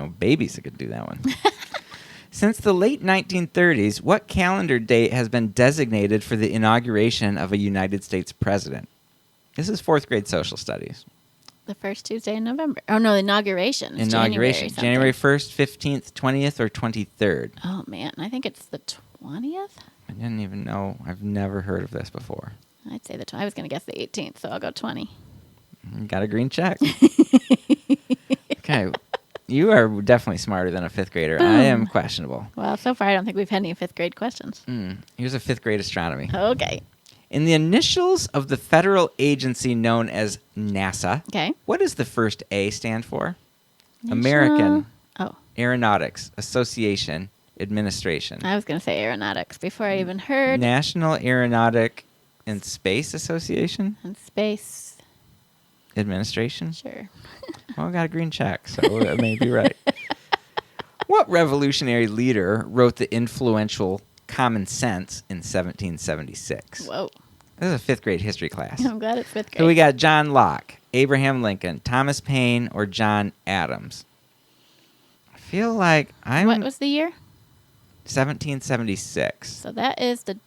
know babies that could do that one. Since the late 1930s, what calendar date has been designated for the inauguration of a United States president? This is fourth grade social studies. The first Tuesday in November. Oh, no, the inauguration. It's Inauguration. January 1st, 15th, 20th, or 23rd? Oh, man. I think it's the 20th. I didn't even know. I've never heard of this before. I'd say I was going to guess the 18th, so I'll go 20. You got a green check. Okay. You are definitely smarter than a fifth grader. Boom. I am questionable. Well, so far I don't think we've had any fifth grade questions. Here's a fifth grade astronomy. Okay. In the initials of the federal agency known as NASA, Okay. what does the first A stand for? National- American Oh, Aeronautics Association Administration. I was going to say aeronautics before I even heard. National Aeronautic and Space Association And space. Administration. Sure. Well, I got a green check, so that may be right. What revolutionary leader wrote the influential Common Sense in 1776? Whoa. This is a fifth grade history class. I'm glad it's fifth grade. So we got John Locke, Abraham Lincoln, Thomas Paine, or John Adams. I feel like I'm What was the year? 1776. So that is the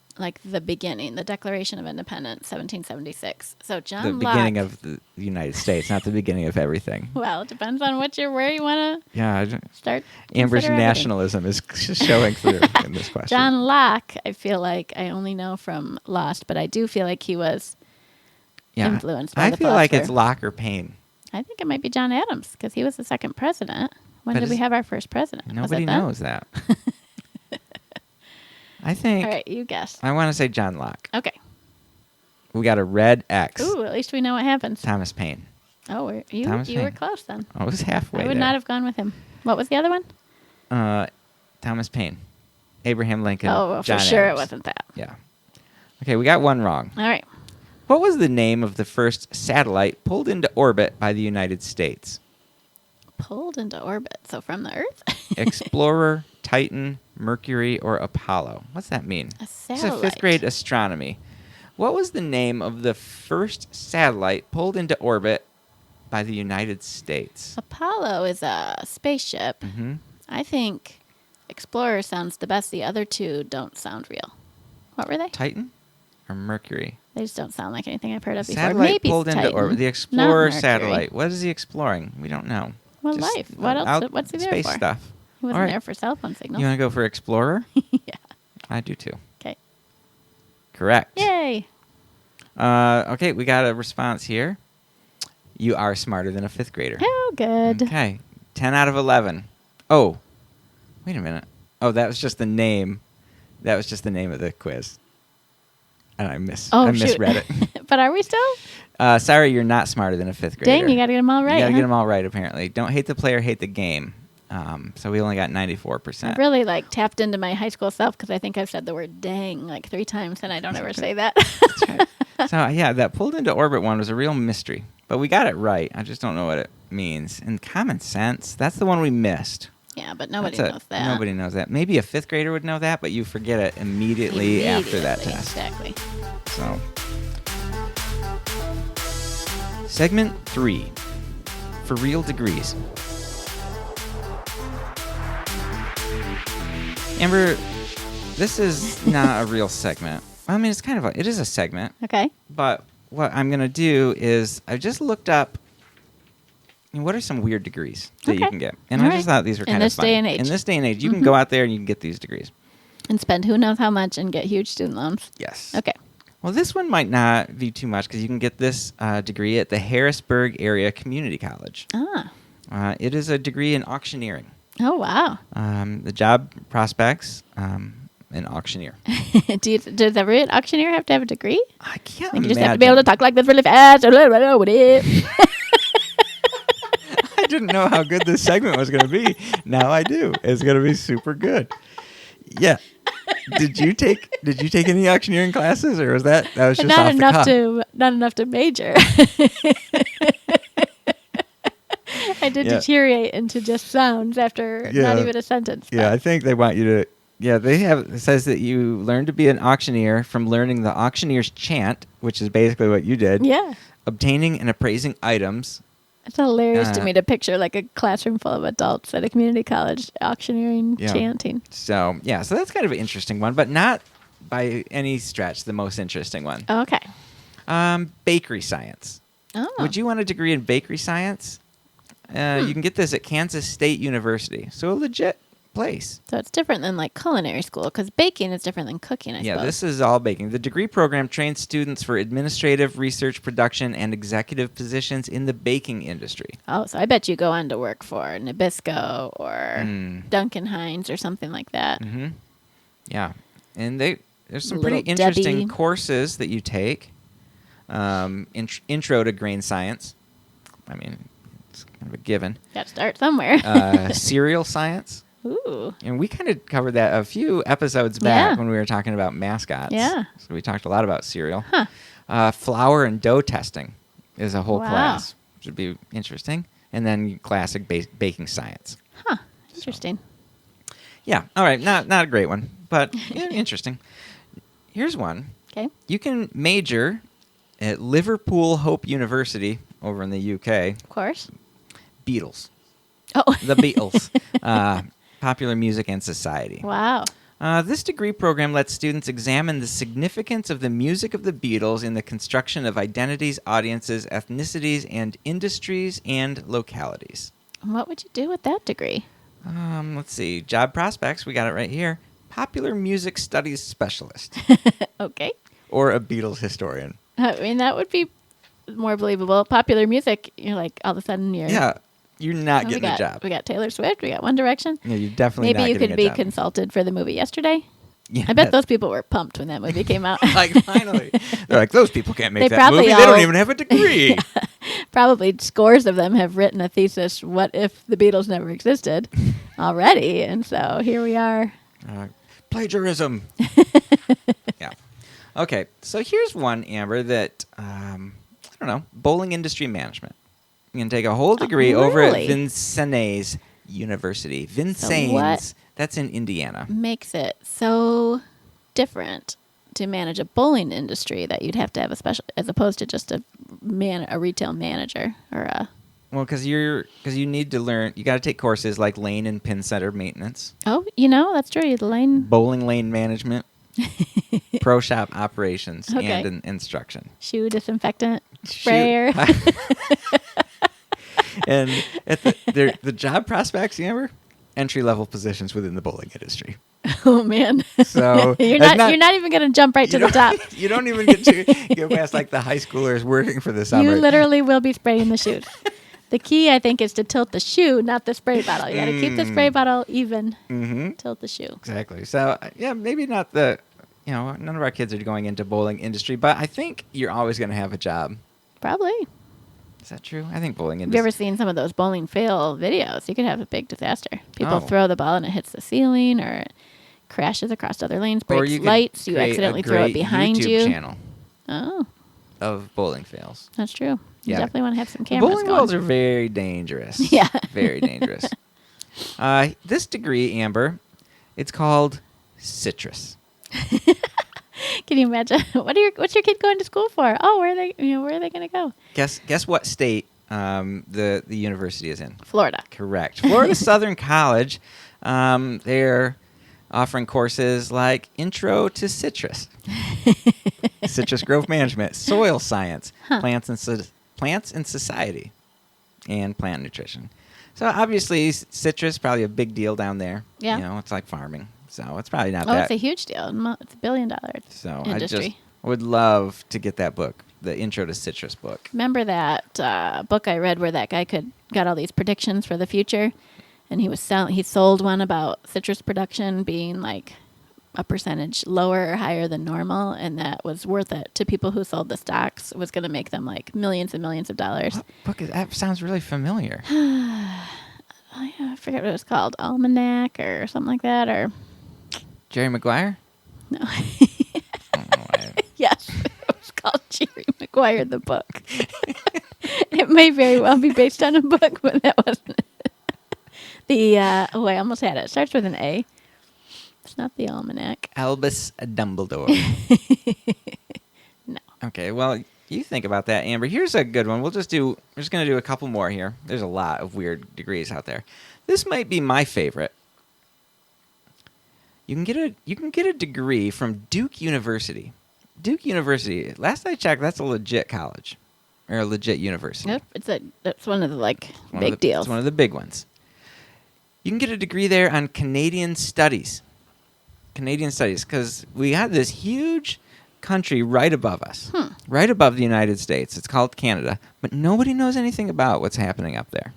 beginning, the Declaration of Independence, 1776. So John The Locke. beginning of the United States, not the beginning of everything. Well, it depends on where you want to Yeah, start. Amber's consider everything. nationalism is showing through in this question. John Locke, I feel like I only know from Lost, but I do feel like he was influenced by I the feel like it's philosopher. Locke or Paine. I think it might be John Adams because he was the second president. When But did we is- have our first president? Was it Nobody then? knows that. I think All right, you guess. I want to say John Locke. Okay. We got a red X. Ooh, at least we know what happens. Thomas Paine. Oh, you Thomas were Paine. close then. I was halfway I would there. not have gone with him. What was the other one? Thomas Paine, Abraham Lincoln. Oh, well, John for sure Adams. it wasn't that. Yeah. Okay, we got one wrong. All right. What was the name of the first satellite pulled into orbit by the United States? Pulled into orbit. So from the Earth? Explorer, Titan, Mercury, or Apollo? What's that mean? A It's a satellite. fifth grade astronomy. What was the name of the first satellite pulled into orbit by the United States? Apollo is a spaceship. Mm-hmm. I think Explorer sounds the best. The other two don't sound real. What were they? Titan or Mercury? They just don't sound like anything I've heard of before. Satellite Maybe pulled into Titan, orbit. The not Explorer Mercury. satellite. What is he exploring? We don't know. Well, life. What else? What's he there space for? stuff. He wasn't All right. there for cell phone signals. You want to go for Explorer? Yeah. I do too. Okay. Correct. Yay. Okay, we got a response here. You are smarter than a fifth grader. Oh, good. Okay. 10 out of 11. Oh, wait a minute. Oh, that was just the name. That was just the name of the quiz. And I Oh, shoot. misread it. But are we still? Sorry, you're not smarter than a fifth grader. Dang, you got to get them all right. You got to huh? get them all right, apparently. Don't hate the player, hate the game. So we only got 94%. I really tapped into my high school self because I think I've said the word dang 3 times and I don't ever say that. That's right. So, yeah, that pulled into orbit one was a real mystery. But we got it right. I just don't know what it means. And common sense, that's the one we missed. Yeah, but nobody That's knows that. Nobody knows that. Maybe a fifth grader would know that, but you forget it immediately after that test. Exactly. So, segment 3 for real degrees. Amber, this is not a real segment. I mean, it is a segment, Okay. but what I'm going to do is I just looked up what are some weird degrees that you Okay. can get. And All I just right. thought these were In kind of this fun. day and age. In this day and age, you can go out there and you can get these degrees. And spend who knows how much and get huge student loans. Yes. Okay. Well, this one might not be too much because you can get this degree at the Harrisburg Area Community College. Ah. It is a degree in auctioneering. Oh, wow. The job prospects, an auctioneer. Does every auctioneer have to have a degree? I can't Like you imagine. just have to be able to talk like this really fast. I didn't know how good this segment was going to be. Now I do. It's going to be super good. Yeah. Did you take any auctioneering classes, or was that was just not off the cuff? not enough to major. I did Yeah. deteriorate into just sounds after Yeah. not even a sentence. Yeah, but- I think they want you to. Yeah, it says that you learn to be an auctioneer from learning the auctioneer's chant, which is basically what you did. Yeah. Obtaining and appraising items, It's hilarious to me to picture like a classroom full of adults at a community college auctioneering, chanting. So that's kind of an interesting one, but not by any stretch the most interesting one. Okay. Bakery science. Oh. Would you want a degree in bakery science? You can get this at Kansas State University, so a legit place. So it's different than like culinary school because baking is different than cooking, I suppose. This is all baking. The degree program trains students for administrative, research, production, and executive positions in the baking industry. Oh, so I bet you go on to work for Nabisco or Duncan Hines or something like that. Mm-hmm. Yeah. And there's some Little pretty interesting Debbie. courses that you take. Intro to grain science. I mean, it's kind of a given. Got to start somewhere. Cereal science. Ooh. And we kind of covered that a few episodes back when we were talking about mascots. Yeah. So we talked a lot about cereal. Huh. Flour and dough testing is a whole Wow. class, which would be interesting. And then classic baking science. Huh. Interesting. Yeah. All right. Not a great one, but interesting. Here's one. Okay. You can major at Liverpool Hope University over in the UK. Of course. Beatles. Oh. The Beatles. Popular music and society. Wow. This degree program lets students examine the significance of the music of the Beatles in the construction of identities, audiences, ethnicities, and industries and localities. What would you do with that degree? Let's see. Job prospects. We got it right here. Popular music studies specialist. Okay. Or a Beatles historian. I mean, that would be more believable. Popular music, you're like, all of a sudden you're... Yeah. You're not Oh, getting a job. We got Taylor Swift. We got One Direction. Yeah, you're definitely Maybe not you getting could a be job. consulted for the movie Yesterday. Yeah, I bet those people were pumped when that movie came out. like, finally. They're like, those people can't make They that probably movie. They don't all- even have a degree. Probably scores of them have written a thesis, what if the Beatles never existed, already. And so here we are. Plagiarism. Yeah. Okay, so here's one, Amber, that, I don't know, bowling industry management. You can take a whole degree over at really? Vincennes University. Vincennes. what? That's in Indiana. Makes it so different to manage a bowling industry that you'd have to have a special, as opposed to just a retail manager or a... Well, because you need to learn, you got to take courses like lane and pin center maintenance, Oh, that's true. The lane... bowling lane management, pro shop operations, Okay. and instruction. Shoe disinfectant sprayer. And at the job prospects, Amber, entry level positions within the bowling industry. Oh man! So you're it's not even going to jump right to the top. You don't even get to get past like the high schoolers working for the summer. You literally will be spraying the shoes. The key, I think, is to tilt the shoe, not the spray bottle. You got to keep the spray bottle even. Mm-hmm. Tilt the shoe. Exactly. So maybe not none of our kids are going into bowling industry, but I think you're always going to have a job. Probably. Is that true? I think bowling Have you industry. ever seen some of those bowling fail videos? You could have a big disaster. People Oh. throw the ball and it hits the ceiling, or it crashes across other lanes, Or breaks you could lights. You create accidentally a throw it great behind YouTube you. channel Oh, of bowling fails. that's true. You Yeah. definitely want to have some The cameras bowling going. balls are very dangerous. Yeah. Very dangerous. This degree, Amber, it's called citrus. Can you imagine? What's your kid going to school for? Oh, where are they going to go? Guess what state the university is in? Florida. Correct. Florida Southern College. They're offering courses like Intro to Citrus, Citrus Growth Management, Soil Science, Plants and Society, and Plant Nutrition. So obviously, citrus probably a big deal down there. Yeah. It's like farming, so it's probably not Oh, that. it's a huge deal. It's $1 billion So industry. I just would love to get that book, the Intro to Citrus book. Remember that book I read where that guy got all these predictions for the future, and he sold one about citrus production being like a percentage lower or higher than normal, and that was worth it to people who sold the stocks. It was going to make them like millions and millions of dollars. What book is that? Sounds really familiar. I forget what it was called, Almanac or something like that, or Jerry Maguire? no. I don't know why. Yes, it was called Jerry Maguire the book. It may very well be based on a book, but that wasn't it. I almost had it. It starts with an A. It's not the Almanac. Albus Dumbledore. No. Okay, well, You think about that, Amber. Here's a good one. We're just going to do a couple more here. There's a lot of weird degrees out there. This might be my favorite. You can get a degree from Duke University. Duke University. Last I checked, that's a legit college or a legit university. Yep, that's one of the big deals. It's one of the big ones. You can get a degree there on Canadian studies. Canadian studies, because we have this huge country right above us, right above the United States. It's called Canada, but nobody knows anything about what's happening up there.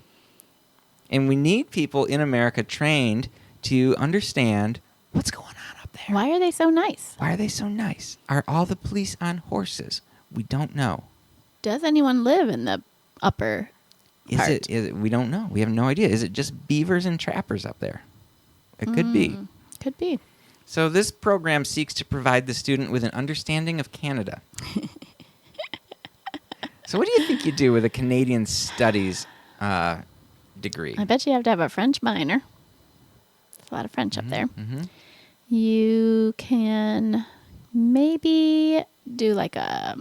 And we need people in America trained to understand what's going on up there. Why are they so nice? Why are they so nice? Are all the police on horses? We don't know. Does anyone live in the upper part? We don't know. We have no idea. Is it just beavers and trappers up there? It could be. Could be. So this program seeks to provide the student with an understanding of Canada. So what do you think you do with a Canadian studies degree? I bet you have to have a French minor. There's a lot of French up there. Mm-hmm. You can maybe do like a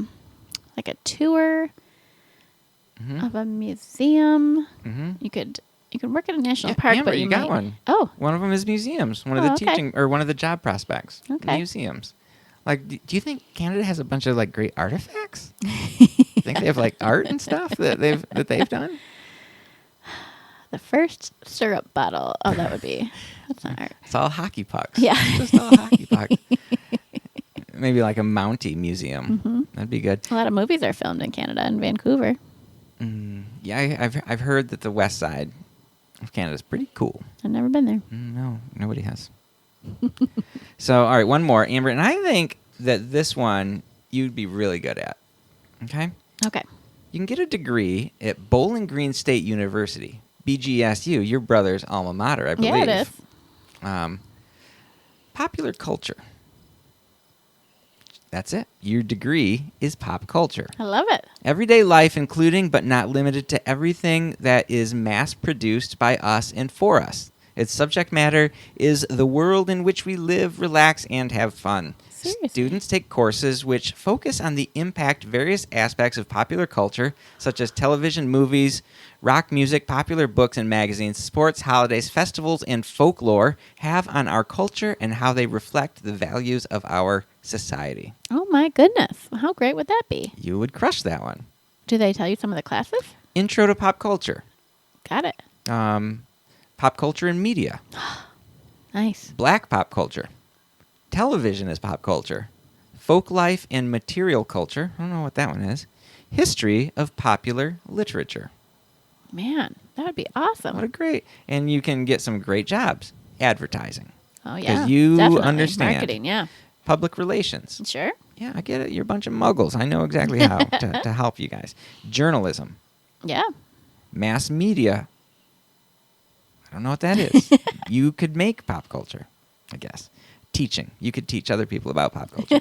tour of a museum. Mm-hmm. You could work at a national park, Amber, but you got one. Oh, One of them is museums. One of the teaching or one of the job prospects. Okay. Museums. Like, do you think Canada has a bunch of like great artifacts? You think they have like art and stuff that they've done? the first syrup bottle. Oh, that's not art. It's all hockey pucks. Yeah. It's just all hockey pucks. Maybe like a Mountie museum. Mm-hmm. That'd be good. A lot of movies are filmed in Canada and Vancouver. Yeah, I've heard that the west side of Canada is pretty cool. I've never been there. No, nobody has. So, all right, one more, Amber, and I think that this one you'd be really good at. Okay? Okay. You can get a degree at Bowling Green State University, BGSU, your brother's alma mater, I believe. Yeah, it is. Popular culture. That's it. Your degree is pop culture. I love it. Everyday life, including but not limited to everything that is mass-produced by us and for us. Its subject matter is the world in which we live, relax, and have fun. Seriously? Students take courses which focus on the impact various aspects of popular culture, such as television, movies, rock music, popular books and magazines, sports, holidays, festivals, and folklore have on our culture and how they reflect the values of our society. Oh, my goodness. How great would that be? You would crush that one. Do they tell you some of the classes? Intro to pop culture. Got it. Pop culture and media. Nice. Black pop culture. Television is pop culture. Folk life and material culture. I don't know what that one is. History of popular literature. Man, that would be awesome. What a great. And you can get some great jobs. Advertising. Oh, yeah. You Definitely. understand. Marketing, yeah. Public relations. Sure. Yeah, I get it. You're a bunch of muggles. I know exactly how to help you guys. Journalism. Yeah. Mass media. I don't know what that is. You could make pop culture, I guess. Teaching. You could teach other people about pop culture.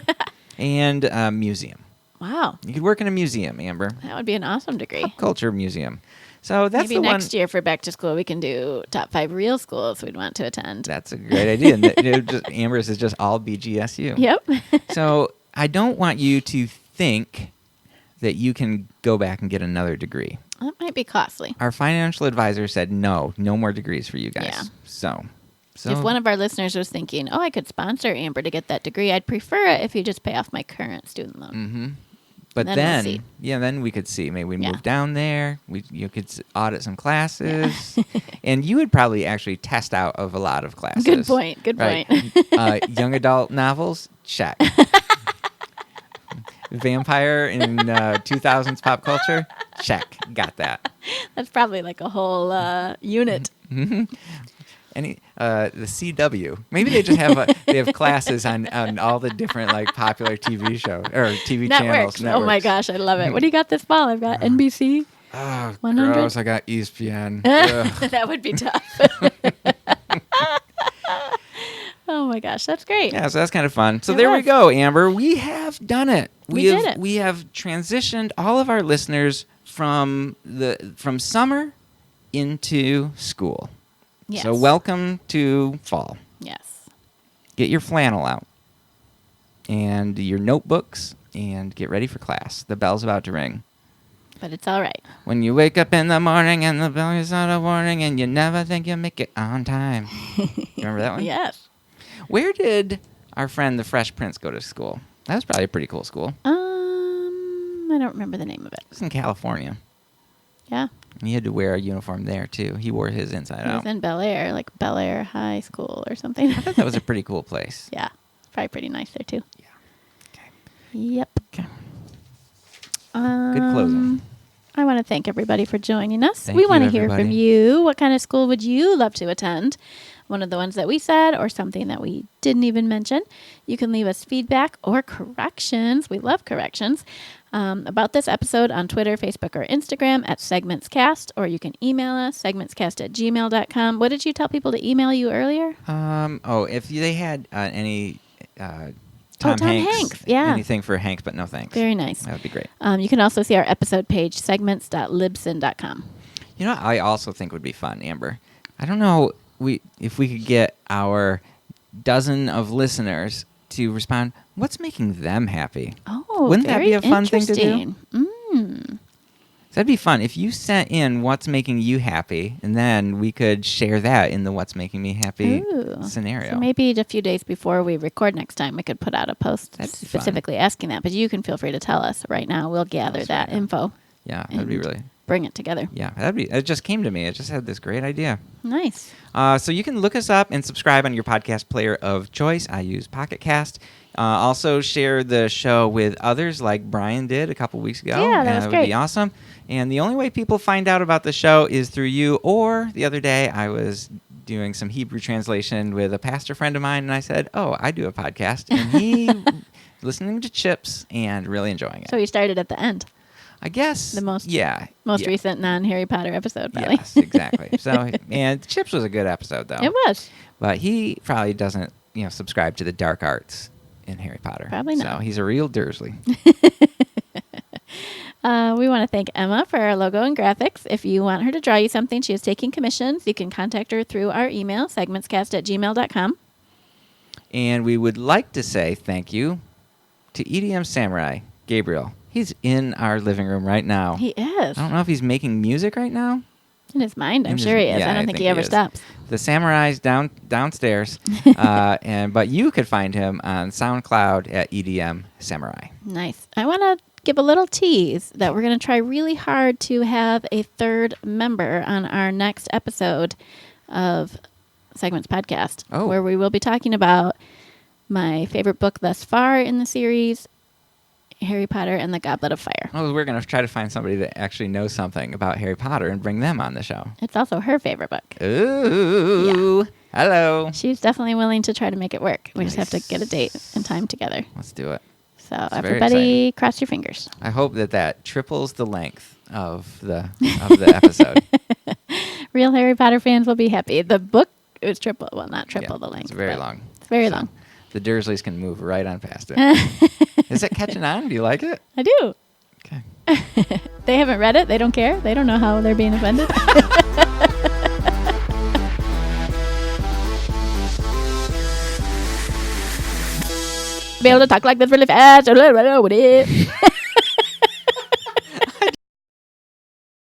And museum. Wow. You could work in a museum, Amber. That would be an awesome degree. Pop culture museum. So that's Maybe the next one. year for back to school, we can do top 5 real schools we'd want to attend. That's a great idea. And Amber's is just all BGSU. Yep. So I don't want you to think that you can go back and get another degree. That might be costly. Our financial advisor said no more degrees for you guys. Yeah. So If one of our listeners was thinking, I could sponsor Amber to get that degree, I'd prefer it if you just pay off my current student loan. Mm-hmm. But Then then, we'll see. then we could see. Maybe we Yeah. move down there. You could audit some classes, and you would probably actually test out of a lot of classes. Good point. Good Right. point. Young adult novels, check. Vampire in 2000s pop culture, check. Got that. That's probably like a whole unit. Any the CW? Maybe they just have they have classes on all the different like popular TV shows or TV channels. Networks. Oh my gosh, I love it. What do you got this fall? I've got NBC. Oh, 100? gross! I got ESPN. Ugh. That would be tough. Oh my gosh, that's great. Yeah, so that's kind of fun. So It there we was. go, Amber. We have done it. We did it. We have transitioned all of our listeners from summer into school. Yes. So welcome to fall. Yes. Get your flannel out and your notebooks and get ready for class. The bell's about to ring. But it's all right. When you wake up in the morning and the bell is not a warning and you never think you'll make it on time. You remember that one? Yes. Where did our friend the Fresh Prince go to school? That was probably a pretty cool school. I don't remember the name of it. It was in California. Yeah. And he had to wear a uniform there, too. He wore his inside It out. was in Bel Air, like Bel Air High School or something. I thought that was a pretty cool place. Yeah. Probably pretty nice there, too. Yeah. Okay. Yep. Okay. Good closing. I want to thank everybody for joining us. Thank we you, want to hear from everybody. you. What kind of school would you love to attend? One of the ones that we said or something that we didn't even mention. You can leave us feedback or corrections. We love corrections about this episode on Twitter, Facebook, or Instagram at SegmentsCast, or you can email us, segmentscast@gmail.com. What did you tell people to email you earlier? If they had any Tom Tom Hanks, yeah. anything for Hanks, but no thanks. Very nice. That would be great. You can also see our episode page, segments.libsyn.com. You know what I also think would be fun, Amber? I don't know if we could get our dozen of listeners to respond, what's making them happy? Oh, Wouldn't that be a fun thing to do? interesting. That'd be fun if you sent in what's making you happy, and then we could share that in the what's making me happy Ooh. scenario. So maybe a few days before we record next time, we could put out a post That'd be fun. specifically asking that. But you can feel free to tell us right now. We'll gather That's that right. info. Yeah, that'd be and really. bring it together. Yeah, it just came to me. I just had this great idea. Nice. So you can look us up and subscribe on your podcast player of choice. I use Pocket Cast. Also share the show with others like Brian did a couple weeks ago. Yeah, that was would great. be awesome. And the only way people find out about the show is through you. Or the other day I was doing some Hebrew translation with a pastor friend of mine, and I said, I do a podcast. And he listening to Chips and really enjoying it. So you started at the end. I guess. The most yeah. recent non-Harry Potter episode, probably. Yes, exactly. So, and Chips was a good episode, though. It was. But he probably doesn't, subscribe to the dark arts in Harry Potter. Probably not. So he's a real Dursley. We want to thank Emma for our logo and graphics. If you want her to draw you something, she is taking commissions. You can contact her through our email, segmentscast@gmail.com. And we would like to say thank you to EDM Samurai, Gabriel. He's in our living room right now. He is. I don't know if he's making music right now. In his mind, I'm In sure his- he is. yeah, I don't I think think he ever he is. stops. The Samurai's downstairs. But you could find him on SoundCloud at EDM Samurai. Nice. I want to give a little tease that we're going to try really hard to have a third member on our next episode of Segments Podcast, where we will be talking about my favorite book thus far in the series, Harry Potter and the Goblet of Fire. Oh, we're going to try to find somebody that actually knows something about Harry Potter and bring them on the show. It's also her favorite book. Ooh. Yeah. Hello. She's definitely willing to try to make it work. We just have to Nice. get a date and time together. Let's do it. So very everybody cross your fingers. I hope that triples the length of the episode. Real Harry Potter fans will be happy. The book is triple. Well, not triple the length. It's very but long. It's very So long. The Dursleys can move right on past it. Is it catching on? Do you like it? I do. Okay. They haven't read it. They don't care. They don't know how they're being offended. Be able to talk like this really fast. I don't know what it is.